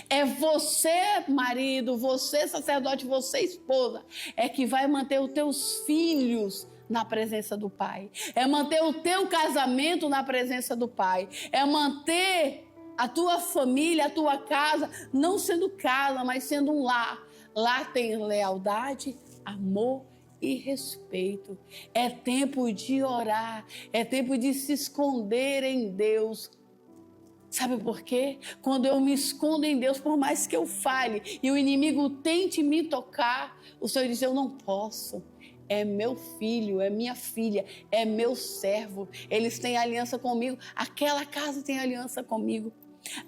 É você, marido, você, sacerdote, você, esposa, é que vai manter os teus filhos na presença do Pai. É manter o teu casamento na presença do Pai. É manter a tua família, a tua casa, não sendo casa, mas sendo um lar. Lá tem lealdade, amor e respeito. É tempo de orar, é tempo de se esconder em Deus. Sabe por quê? Quando eu me escondo em Deus, por mais que eu fale e o inimigo tente me tocar, o Senhor diz: eu não posso. É meu filho, é minha filha, é meu servo. Eles têm aliança comigo. Aquela casa tem aliança comigo.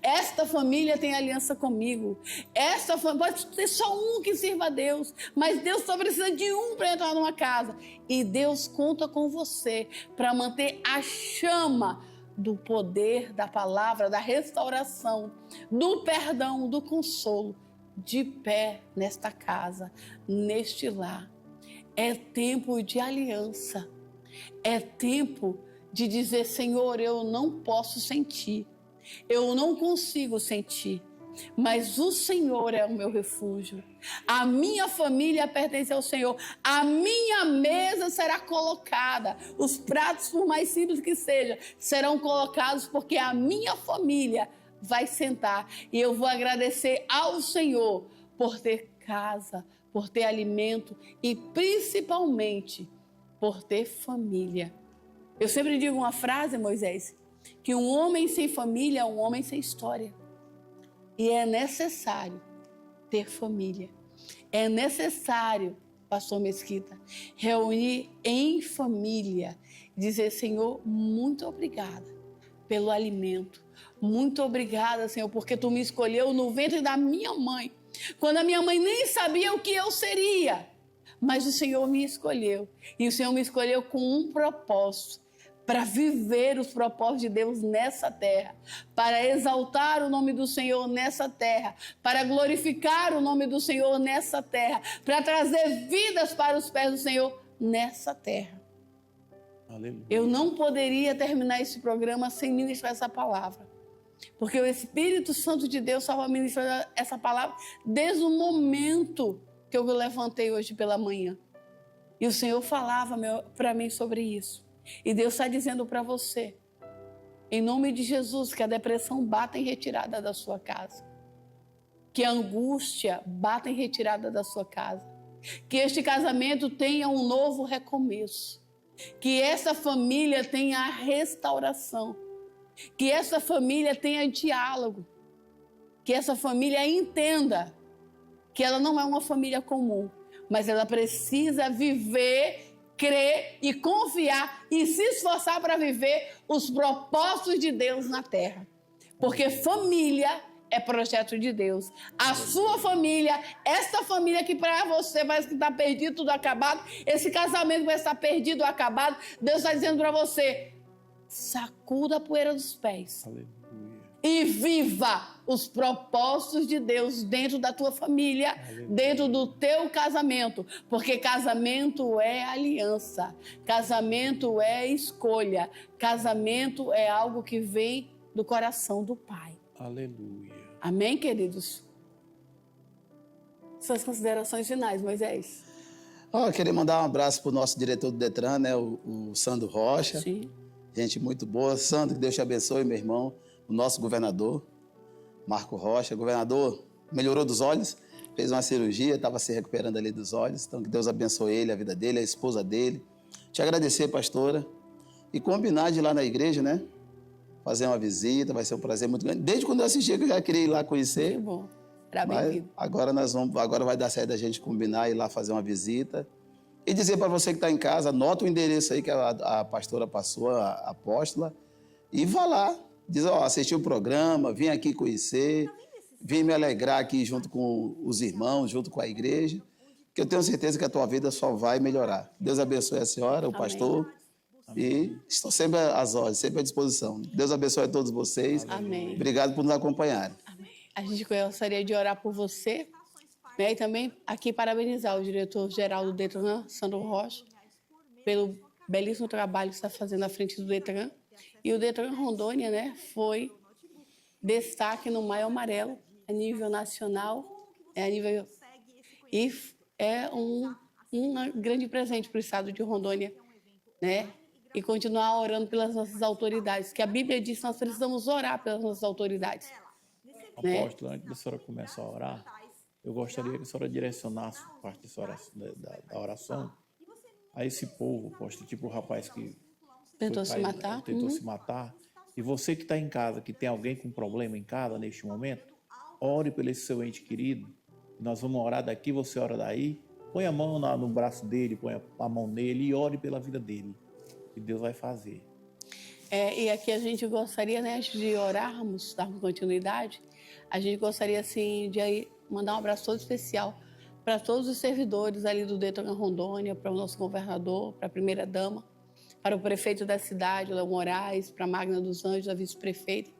Esta família tem aliança comigo. Esta família, pode ter só um que sirva a Deus, mas Deus só precisa de um para entrar numa casa. E Deus conta com você para manter a chama do poder, da palavra, da restauração, do perdão, do consolo, de pé nesta casa, neste lar. É tempo de aliança. É tempo de dizer: Senhor, eu não posso sentir. Eu não consigo sentir, mas o Senhor é o meu refúgio. A minha família pertence ao Senhor. A minha mesa será colocada. Os pratos, por mais simples que sejam, serão colocados porque a minha família vai sentar. E eu vou agradecer ao Senhor por ter casa, por ter alimento e principalmente por ter família. Eu sempre digo uma frase, Moisés, que um homem sem família é um homem sem história. E é necessário ter família. É necessário, pastor Mesquita, reunir em família, dizer: Senhor, muito obrigada pelo alimento. Muito obrigada, Senhor, porque Tu me escolheu no ventre da minha mãe, quando a minha mãe nem sabia o que eu seria. Mas o Senhor me escolheu. E o Senhor me escolheu com um propósito: para viver os propósitos de Deus nessa terra, para exaltar o nome do Senhor nessa terra, para glorificar o nome do Senhor nessa terra, para trazer vidas para os pés do Senhor nessa terra. Aleluia. Eu não poderia terminar esse programa sem ministrar essa palavra, porque o Espírito Santo de Deus estava ministrando essa palavra desde o momento que eu levantei hoje pela manhã. E o Senhor falava para mim sobre isso. E Deus está dizendo para você, em nome de Jesus, que a depressão bata em retirada da sua casa, que a angústia bata em retirada da sua casa, que este casamento tenha um novo recomeço, que essa família tenha a restauração, que essa família tenha diálogo, que essa família entenda que ela não é uma família comum, mas ela precisa viver, crer e confiar e se esforçar para viver os propósitos de Deus na terra. Porque família é projeto de Deus. A sua família, esta família que para você parece que está perdido, tudo acabado, esse casamento vai estar perdido, acabado, Deus está dizendo para você: sacuda a poeira dos pés. Aleluia. E viva os propósitos de Deus dentro da tua família, dentro do teu casamento. Porque casamento é aliança, casamento é escolha, casamento é algo que vem do coração do Pai. Aleluia. Amém, queridos? Suas considerações finais, Moisés. Eu queria mandar um abraço para o nosso diretor do Detran, né, o Sandro Rocha. Sim. Gente muito boa. Sandro, que Deus te abençoe, meu irmão. O nosso governador, Marco Rocha. Governador, melhorou dos olhos, fez uma cirurgia, estava se recuperando ali dos olhos. Então, que Deus abençoe ele, a vida dele, a esposa dele. Te agradecer, pastora. E combinar de ir lá na igreja, né? Fazer uma visita, vai ser um prazer muito grande. Desde quando eu assisti, que eu já queria ir lá conhecer. Que bom. Será bem-vindo. Agora vai dar certo a gente combinar e ir lá fazer uma visita. E dizer para você que está em casa, anota o endereço aí que a pastora passou, a apóstola, e vá lá. Diz: ó, assisti o programa, vim aqui conhecer, vim me alegrar aqui junto com os irmãos, junto com a igreja, que eu tenho certeza que a tua vida só vai melhorar. Deus abençoe a senhora, o pastor, e estou sempre às ordens, sempre à disposição. Deus abençoe a todos vocês. Amém. Obrigado por nos acompanharem. Amém. A gente gostaria de orar por você, né? E também aqui parabenizar o diretor-geral do Detran, Sandro Rocha, pelo belíssimo trabalho que está fazendo à frente do Detran. E o Detran Rondônia, né, foi destaque no Maio Amarelo a nível nacional, e é um grande presente para o estado de Rondônia, né? E continuar orando pelas nossas autoridades, que a Bíblia diz que nós precisamos orar pelas nossas autoridades. Né? Apóstolo, antes da senhora começar a orar, eu gostaria que a senhora direcionasse parte da oração a esse povo, posto, tipo o rapaz que Tentou se matar. tentou se matar. E você que está em casa, que tem alguém com problema em casa neste momento, ore pelo esse seu ente querido. Nós vamos orar daqui, você ora daí. Põe a mão no braço dele, põe a mão nele e ore pela vida dele. Que Deus vai fazer. E aqui a gente gostaria, né, antes de orarmos, darmos continuidade, a gente gostaria, assim, de mandar um abraço todo especial para todos os servidores ali do Detran Rondônia, para o nosso governador, para a primeira-dama, para o prefeito da cidade, Léo Moraes, para a Magna dos Anjos, a vice-prefeita.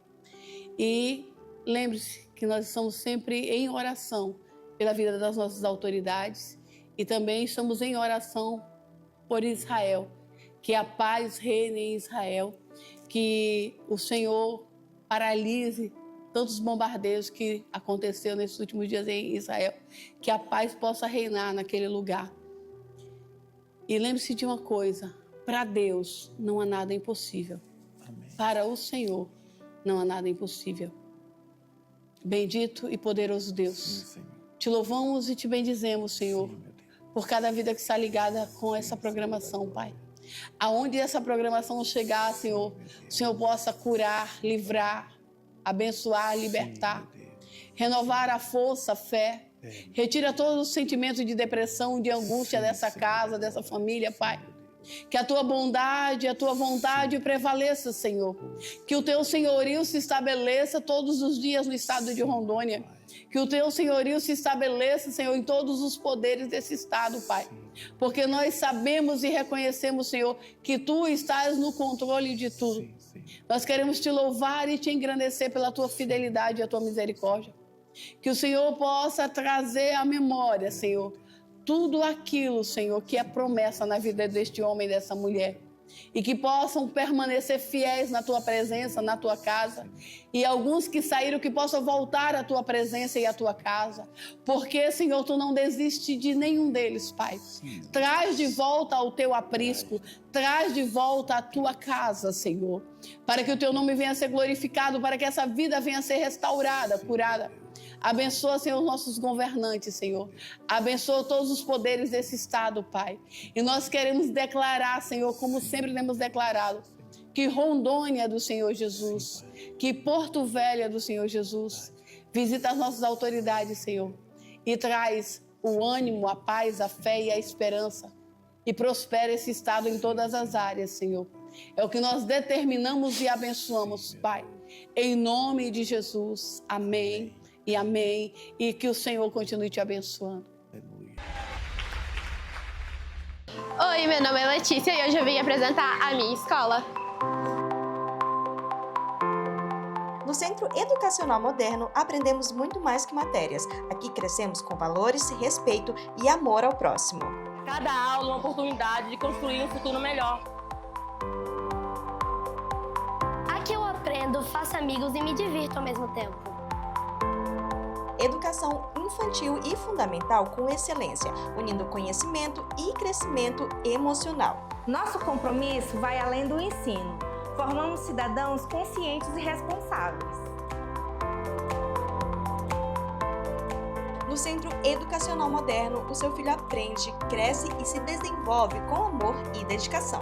E lembre-se que nós estamos sempre em oração pela vida das nossas autoridades e também estamos em oração por Israel, que a paz reine em Israel, que o Senhor paralise tantos bombardeios que aconteceram nesses últimos dias em Israel, que a paz possa reinar naquele lugar. E lembre-se de uma coisa, para Deus não há nada impossível. Amém. Para o Senhor não há nada impossível. Bendito e poderoso Deus, Sim, Senhor. te louvamos e te bendizemos, Senhor, Sim, meu Deus. por cada vida que está ligada com essa programação, Pai. Aonde essa programação chegar, Senhor, o Senhor possa curar, livrar, abençoar, libertar, Sim, meu Deus. renovar a força, a fé. Retira todo o sentimento de depressão, de angústia Sim, dessa Senhor. casa, dessa família, Pai. Meu Deus. Que a tua bondade, a tua vontade prevaleça, Senhor. Que o teu senhorio se estabeleça todos os dias no estado de Rondônia. Que o teu senhorio se estabeleça, Senhor, em todos os poderes desse estado, Pai. Porque nós sabemos e reconhecemos, Senhor, que tu estás no controle de tudo. Sim, sim. Nós queremos te louvar e te engrandecer pela tua fidelidade e a tua misericórdia. Que o Senhor possa trazer à memória, Senhor, tudo aquilo, Senhor, que é promessa na vida deste homem e dessa mulher. E que possam permanecer fiéis na tua presença, na tua casa. E alguns que saíram, que possam voltar à tua presença e à tua casa. Porque, Senhor, tu não desiste de nenhum deles, Pai. Traz de volta ao teu aprisco, traz de volta a tua casa, Senhor. Para que o teu nome venha a ser glorificado, para que essa vida venha a ser restaurada, curada. Abençoa, Senhor, os nossos governantes, Senhor. Abençoa todos os poderes desse estado, Pai. E nós queremos declarar, Senhor, como sempre temos declarado, que Rondônia é do Senhor Jesus, que Porto Velho é do Senhor Jesus. Visita as nossas autoridades, Senhor, e traz o ânimo, a paz, a fé e a esperança. E prospera esse estado em todas as áreas, Senhor. É o que nós determinamos e abençoamos, Pai. Em nome de Jesus. Amém. E amém, e que o Senhor continue te abençoando. Aleluia. Oi, meu nome é Letícia e hoje eu vim apresentar a minha escola. No Centro Educacional Moderno, aprendemos muito mais que matérias. Aqui crescemos com valores, respeito e amor ao próximo. Cada aula uma oportunidade de construir um futuro melhor. Aqui eu aprendo, faço amigos e me divirto ao mesmo tempo. Educação infantil e fundamental com excelência, unindo conhecimento e crescimento emocional. Nosso compromisso vai além do ensino. Formamos cidadãos conscientes e responsáveis. No Centro Educacional Moderno, o seu filho aprende, cresce e se desenvolve com amor e dedicação.